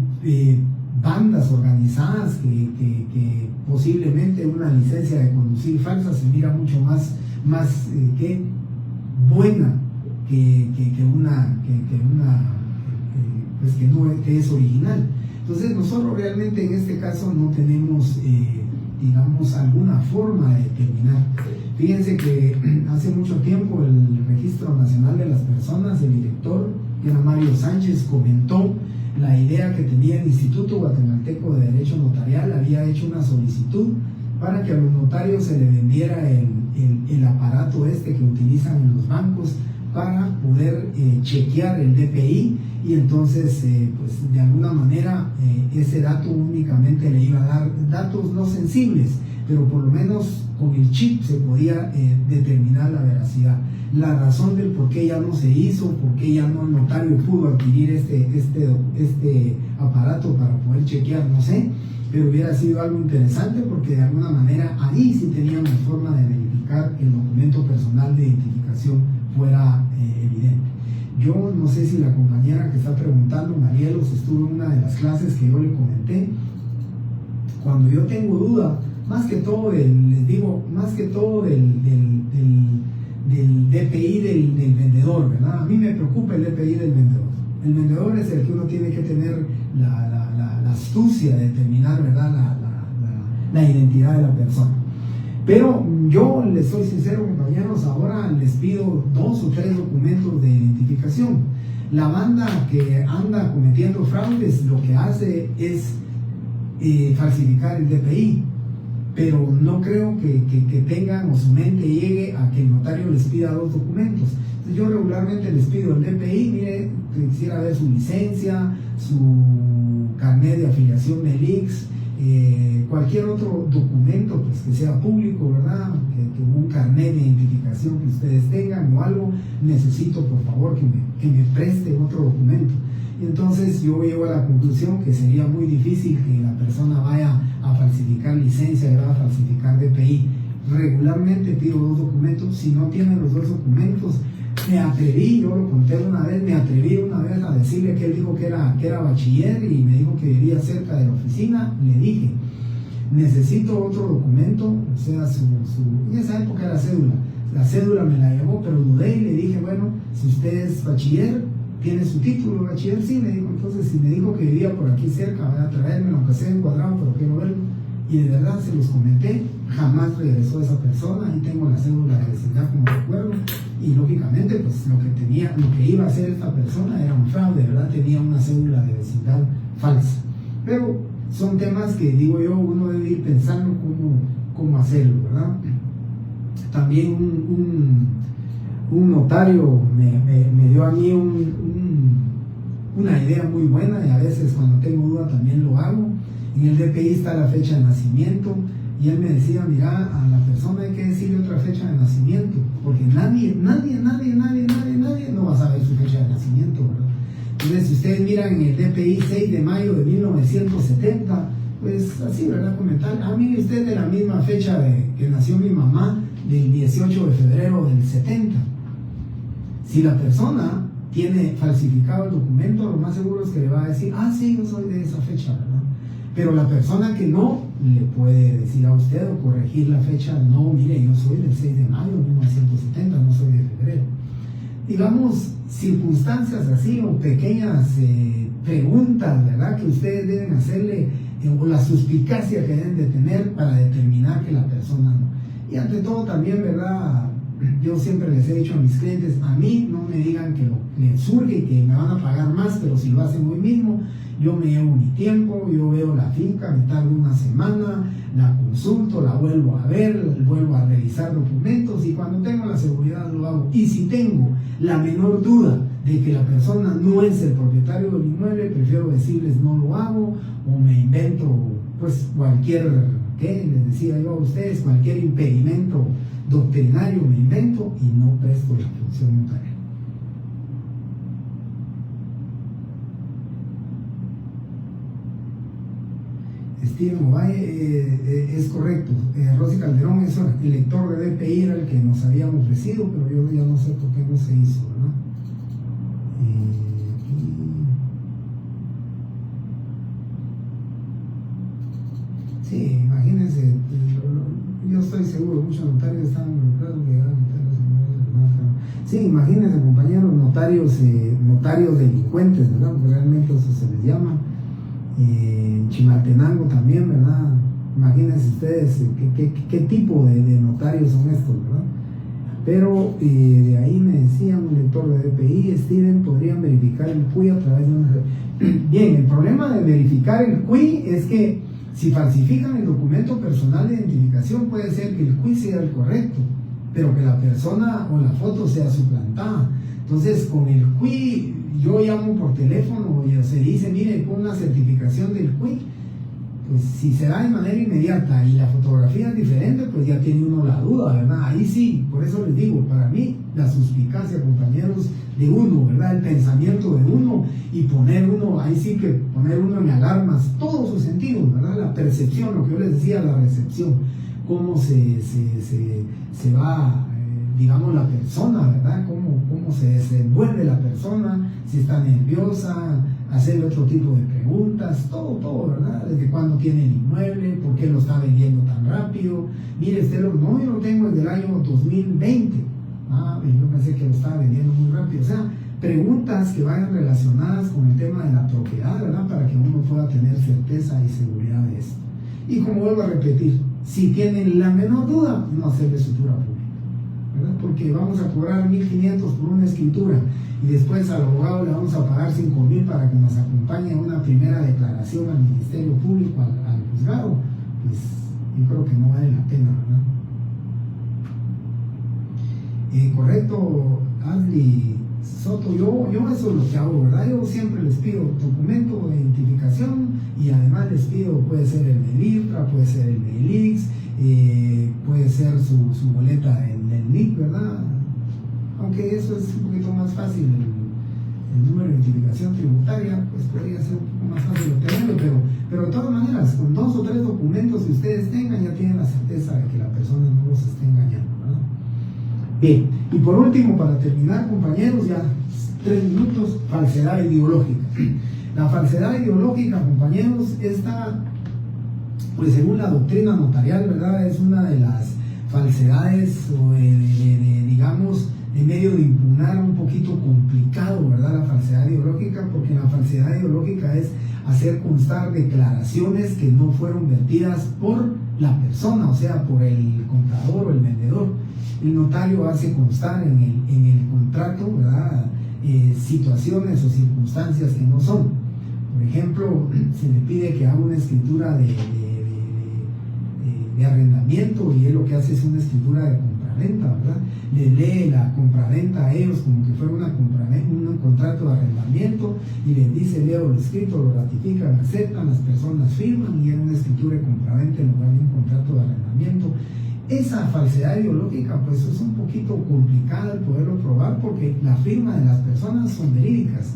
bandas organizadas que posiblemente una licencia de conducir falsa se mira mucho más buena que es original. Entonces nosotros realmente en este caso no tenemos digamos alguna forma de determinar. Fíjense que hace mucho tiempo el Registro Nacional de las Personas, el director, que era Mario Sánchez, comentó la idea que tenía el Instituto Guatemalteco de Derecho Notarial. Había hecho una solicitud para que a los notarios se le vendiera el aparato que utilizan en los bancos para poder chequear el DPI, y entonces pues de alguna manera ese dato únicamente le iba a dar datos no sensibles, pero por lo menos con el chip se podía determinar la veracidad. La razón del por qué ya no se hizo, por qué ya no el notario pudo adquirir este aparato para poder chequear, no sé, pero hubiera sido algo interesante porque de alguna manera ahí sí teníamos forma de verificar que el documento personal de identificación fuera evidente. Yo no sé si la compañera que está preguntando, Marielos, estuvo en una de las clases que yo le comenté. Cuando yo tengo duda, más que todo del DPI del vendedor, ¿verdad? A mí me preocupa el DPI del vendedor. El vendedor es el que uno tiene que tener la astucia de determinar, ¿verdad?, la identidad de la persona. Pero yo les soy sincero, compañeros, ahora les pido 2 o 3 documentos de identificación. La banda que anda cometiendo fraudes lo que hace es falsificar el DPI. pero no creo que tengan o su mente llegue a que el notario les pida 2 documentos. Entonces yo regularmente les pido el DPI, mire, quisiera ver su licencia, su carnet de afiliación del IX, cualquier otro documento pues, que sea público, ¿verdad? Que un carnet de identificación que ustedes tengan o algo, necesito por favor que me presten otro documento. Y entonces yo llego a la conclusión que sería muy difícil que la persona vaya a falsificar licencia y vaya a falsificar DPI. Regularmente pido 2 documentos. Si no tienen los 2 documentos, me atreví, yo lo conté una vez, a decirle que él dijo que era bachiller y me dijo que vivía cerca de la oficina. Le dije, necesito otro documento, o sea, en esa época era cédula. La cédula me la llevó, pero dudé y le dije, bueno, si usted es bachiller, tiene su título de bachiller, sí, me dijo. Entonces, si me dijo que vivía por aquí cerca, van a traérmelo, aunque sea encuadrado, pero quiero verlo. Y de verdad se los comenté, jamás regresó esa persona. Ahí tengo la cédula de vecindad como recuerdo. Y lógicamente, pues lo que iba a hacer esta persona era un fraude, de verdad tenía una cédula de vecindad falsa. Pero son temas que, digo yo, uno debe ir pensando cómo hacerlo, ¿verdad? También un notario me dio a mí una idea muy buena, y a veces cuando tengo duda también lo hago. En el DPI está la fecha de nacimiento, y él me decía, mira, a la persona hay que decirle otra fecha de nacimiento, porque nadie no va a saber su fecha de nacimiento, ¿verdad? Entonces, si ustedes miran en el DPI 6 de mayo de 1970, pues así, ¿verdad? Comentar, mire usted de la misma fecha que nació mi mamá, del 18 de febrero del 70. Si la persona tiene falsificado el documento, lo más seguro es que le va a decir, sí, yo soy de esa fecha, ¿verdad? Pero la persona que no, le puede decir a usted o corregir la fecha, no, mire, yo soy del 6 de mayo de 1970, no soy de febrero. Digamos, circunstancias así o pequeñas preguntas, ¿verdad?, que ustedes deben hacerle, o la suspicacia que deben de tener para determinar que la persona no. Y ante todo también, ¿verdad?, yo siempre les he dicho a mis clientes, a mí no me digan que les surge y que me van a pagar más, pero si lo hacen hoy mismo, yo me llevo mi tiempo, yo veo la finca, me tardo una semana, la consulto, la vuelvo a ver, vuelvo a revisar documentos, y cuando tengo la seguridad lo hago. Y si tengo la menor duda de que la persona no es el propietario del inmueble, prefiero decirles no lo hago, o me invento pues cualquier, ¿qué les decía yo a ustedes? Cualquier impedimento doctrinario me invento y no presto la función notarial. Steven Ovalle, es correcto. Rosy Calderón, eso, el lector de DPI era el que nos habían ofrecido, pero yo ya no sé por qué no se hizo, ¿verdad? Sí, imagínense, yo estoy seguro, muchos notarios están involucrados. Sí, imagínense, compañeros, notarios delincuentes, ¿verdad? Porque realmente eso se les llama. Chimaltenango también, ¿verdad? Imagínense ustedes qué tipo de notarios son estos, ¿verdad? Pero de ahí me decían un lector de DPI, Steven, podrían verificar el CUI a través de una... Bien, el problema de verificar el CUI es que si falsifican el documento personal de identificación, puede ser que el CUI sea el correcto, pero que la persona o la foto sea suplantada. Entonces, con el CUI, yo llamo por teléfono y se dice, mire, con una certificación del CUI, pues si se da de manera inmediata y la fotografía es diferente, pues ya tiene uno la duda, ¿verdad? Ahí sí, por eso les digo, para mí, la suspicacia, compañeros, de uno, ¿verdad? El pensamiento de uno, y poner uno, ahí sí que poner uno en alarmas, todos sus sentidos, ¿verdad? La percepción, lo que yo les decía, la recepción, cómo se va, digamos, la persona, ¿verdad? Cómo se desenvuelve la persona, si está nerviosa, hacerle otro tipo de preguntas, todo, ¿verdad? Desde cuándo tiene el inmueble, por qué lo está vendiendo tan rápido. Mire, yo lo tengo desde el año 2020. Yo pensé que lo estaba vendiendo muy rápido. O sea, preguntas que vayan relacionadas con el tema de la propiedad, ¿verdad? Para que uno pueda tener certeza y seguridad de esto. Y como vuelvo a repetir, si tienen la menor duda, no hacerle escritura pública, ¿verdad? Porque vamos a cobrar 1.500 por una escritura y después al abogado le vamos a pagar 5.000 para que nos acompañe a una primera declaración al Ministerio Público, al juzgado. Pues yo creo que no vale la pena, ¿verdad? Correcto, Ashley Soto, yo eso es lo que hago, ¿verdad? Yo siempre les pido documento de identificación y además les pido, puede ser el del IRTRA, puede ser el del IX, puede ser su boleta del NIC, ¿verdad? Aunque eso es un poquito más fácil, el número de identificación tributaria, pues podría ser un poco más fácil obtenerlo, pero de todas maneras, con 2 o 3 documentos que ustedes tengan, ya tienen la certeza de que la persona no los esté engañando, ¿verdad? Bien, y por último, para terminar, compañeros, ya 3 minutos, falsedad ideológica. La falsedad ideológica, compañeros, esta, pues según la doctrina notarial, ¿verdad?, es una de las falsedades o digamos, de medio de impugnar un poquito complicado, ¿verdad?, la falsedad ideológica, porque la falsedad ideológica es hacer constar declaraciones que no fueron vertidas por la persona, o sea, por el comprador o el vendedor. El notario hace constar en el contrato, ¿verdad?, situaciones o circunstancias que no son. Por ejemplo, se le pide que haga una escritura de arrendamiento y él lo que hace es una escritura de compraventa, ¿verdad? Le lee la compraventa a ellos como que fuera un contrato de arrendamiento y les dice: leo lo escrito, lo ratifican, aceptan, las personas firman y es una escritura de compraventa en lugar de un contrato de arrendamiento. Esa falsedad ideológica pues es un poquito complicada el poderlo probar porque la firma de las personas son verídicas,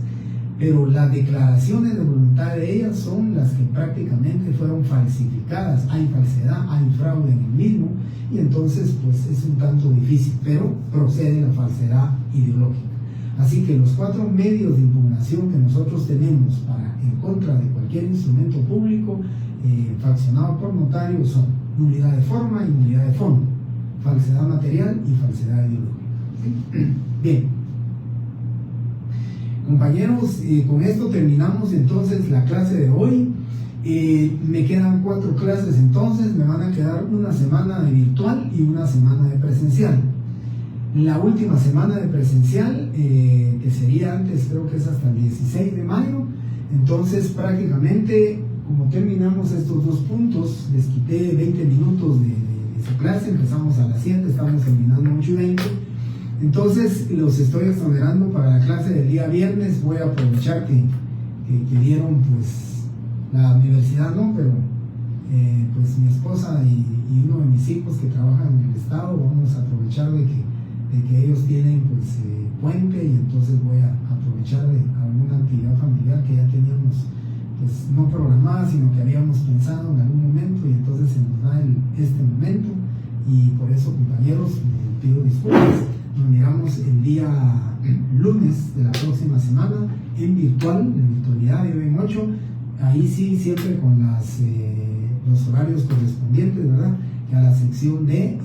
pero las declaraciones de voluntad de ellas son las que prácticamente fueron falsificadas. Hay falsedad, hay fraude en el mismo y entonces pues es un tanto difícil, pero procede la falsedad ideológica. Así que los 4 medios de impugnación que nosotros tenemos en contra de cualquier instrumento público fraccionado por notario son nulidad de forma y nulidad de fondo, falsedad material y falsedad ideológica. ¿Sí? Bien, compañeros, con esto terminamos entonces la clase de hoy. Me quedan 4 clases, entonces me van a quedar una semana de virtual y una semana de presencial. La última semana de presencial, que sería antes, creo que es hasta el 16 de mayo, entonces prácticamente, como terminamos estos 2 puntos, les quité 20 minutos de su clase, empezamos a las 7, estamos terminando 8:20, entonces los estoy exonerando para la clase del día viernes. Voy a aprovechar que dieron pues la universidad, no, pero pues mi esposa y uno de mis hijos que trabajan en el estado, vamos a aprovechar de que ellos tienen pues puente, y entonces voy a aprovechar de alguna actividad familiar que ya teníamos pues no programada, sino que habíamos pensado en algún momento, y entonces se nos da este momento, y por eso, compañeros, pido disculpas. Nos miramos el día lunes de la próxima semana en virtual, en virtualidad de en 8, ahí sí, siempre con los horarios correspondientes, ¿verdad? Que a la sección D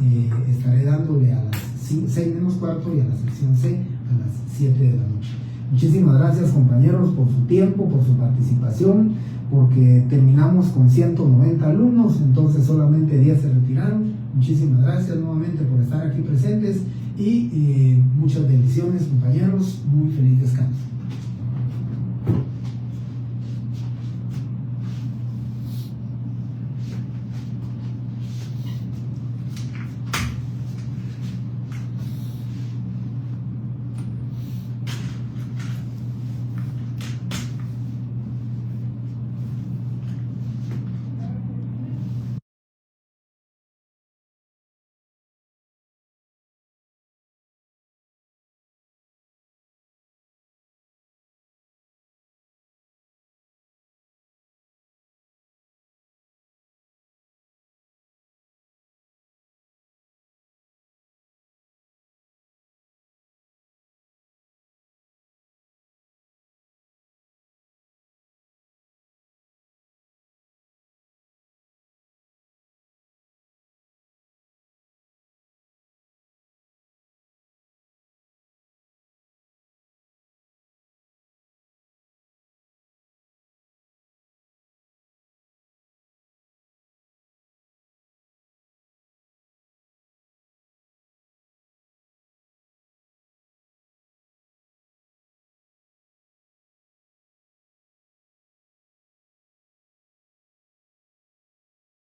estaré dándole a las 6 menos cuarto y a la sección C a las 7 de la noche. Muchísimas gracias, compañeros, por su tiempo, por su participación, porque terminamos con 190 alumnos, entonces solamente 10 se retiraron. Muchísimas gracias nuevamente por estar aquí presentes y muchas bendiciones, compañeros. Muy feliz descanso.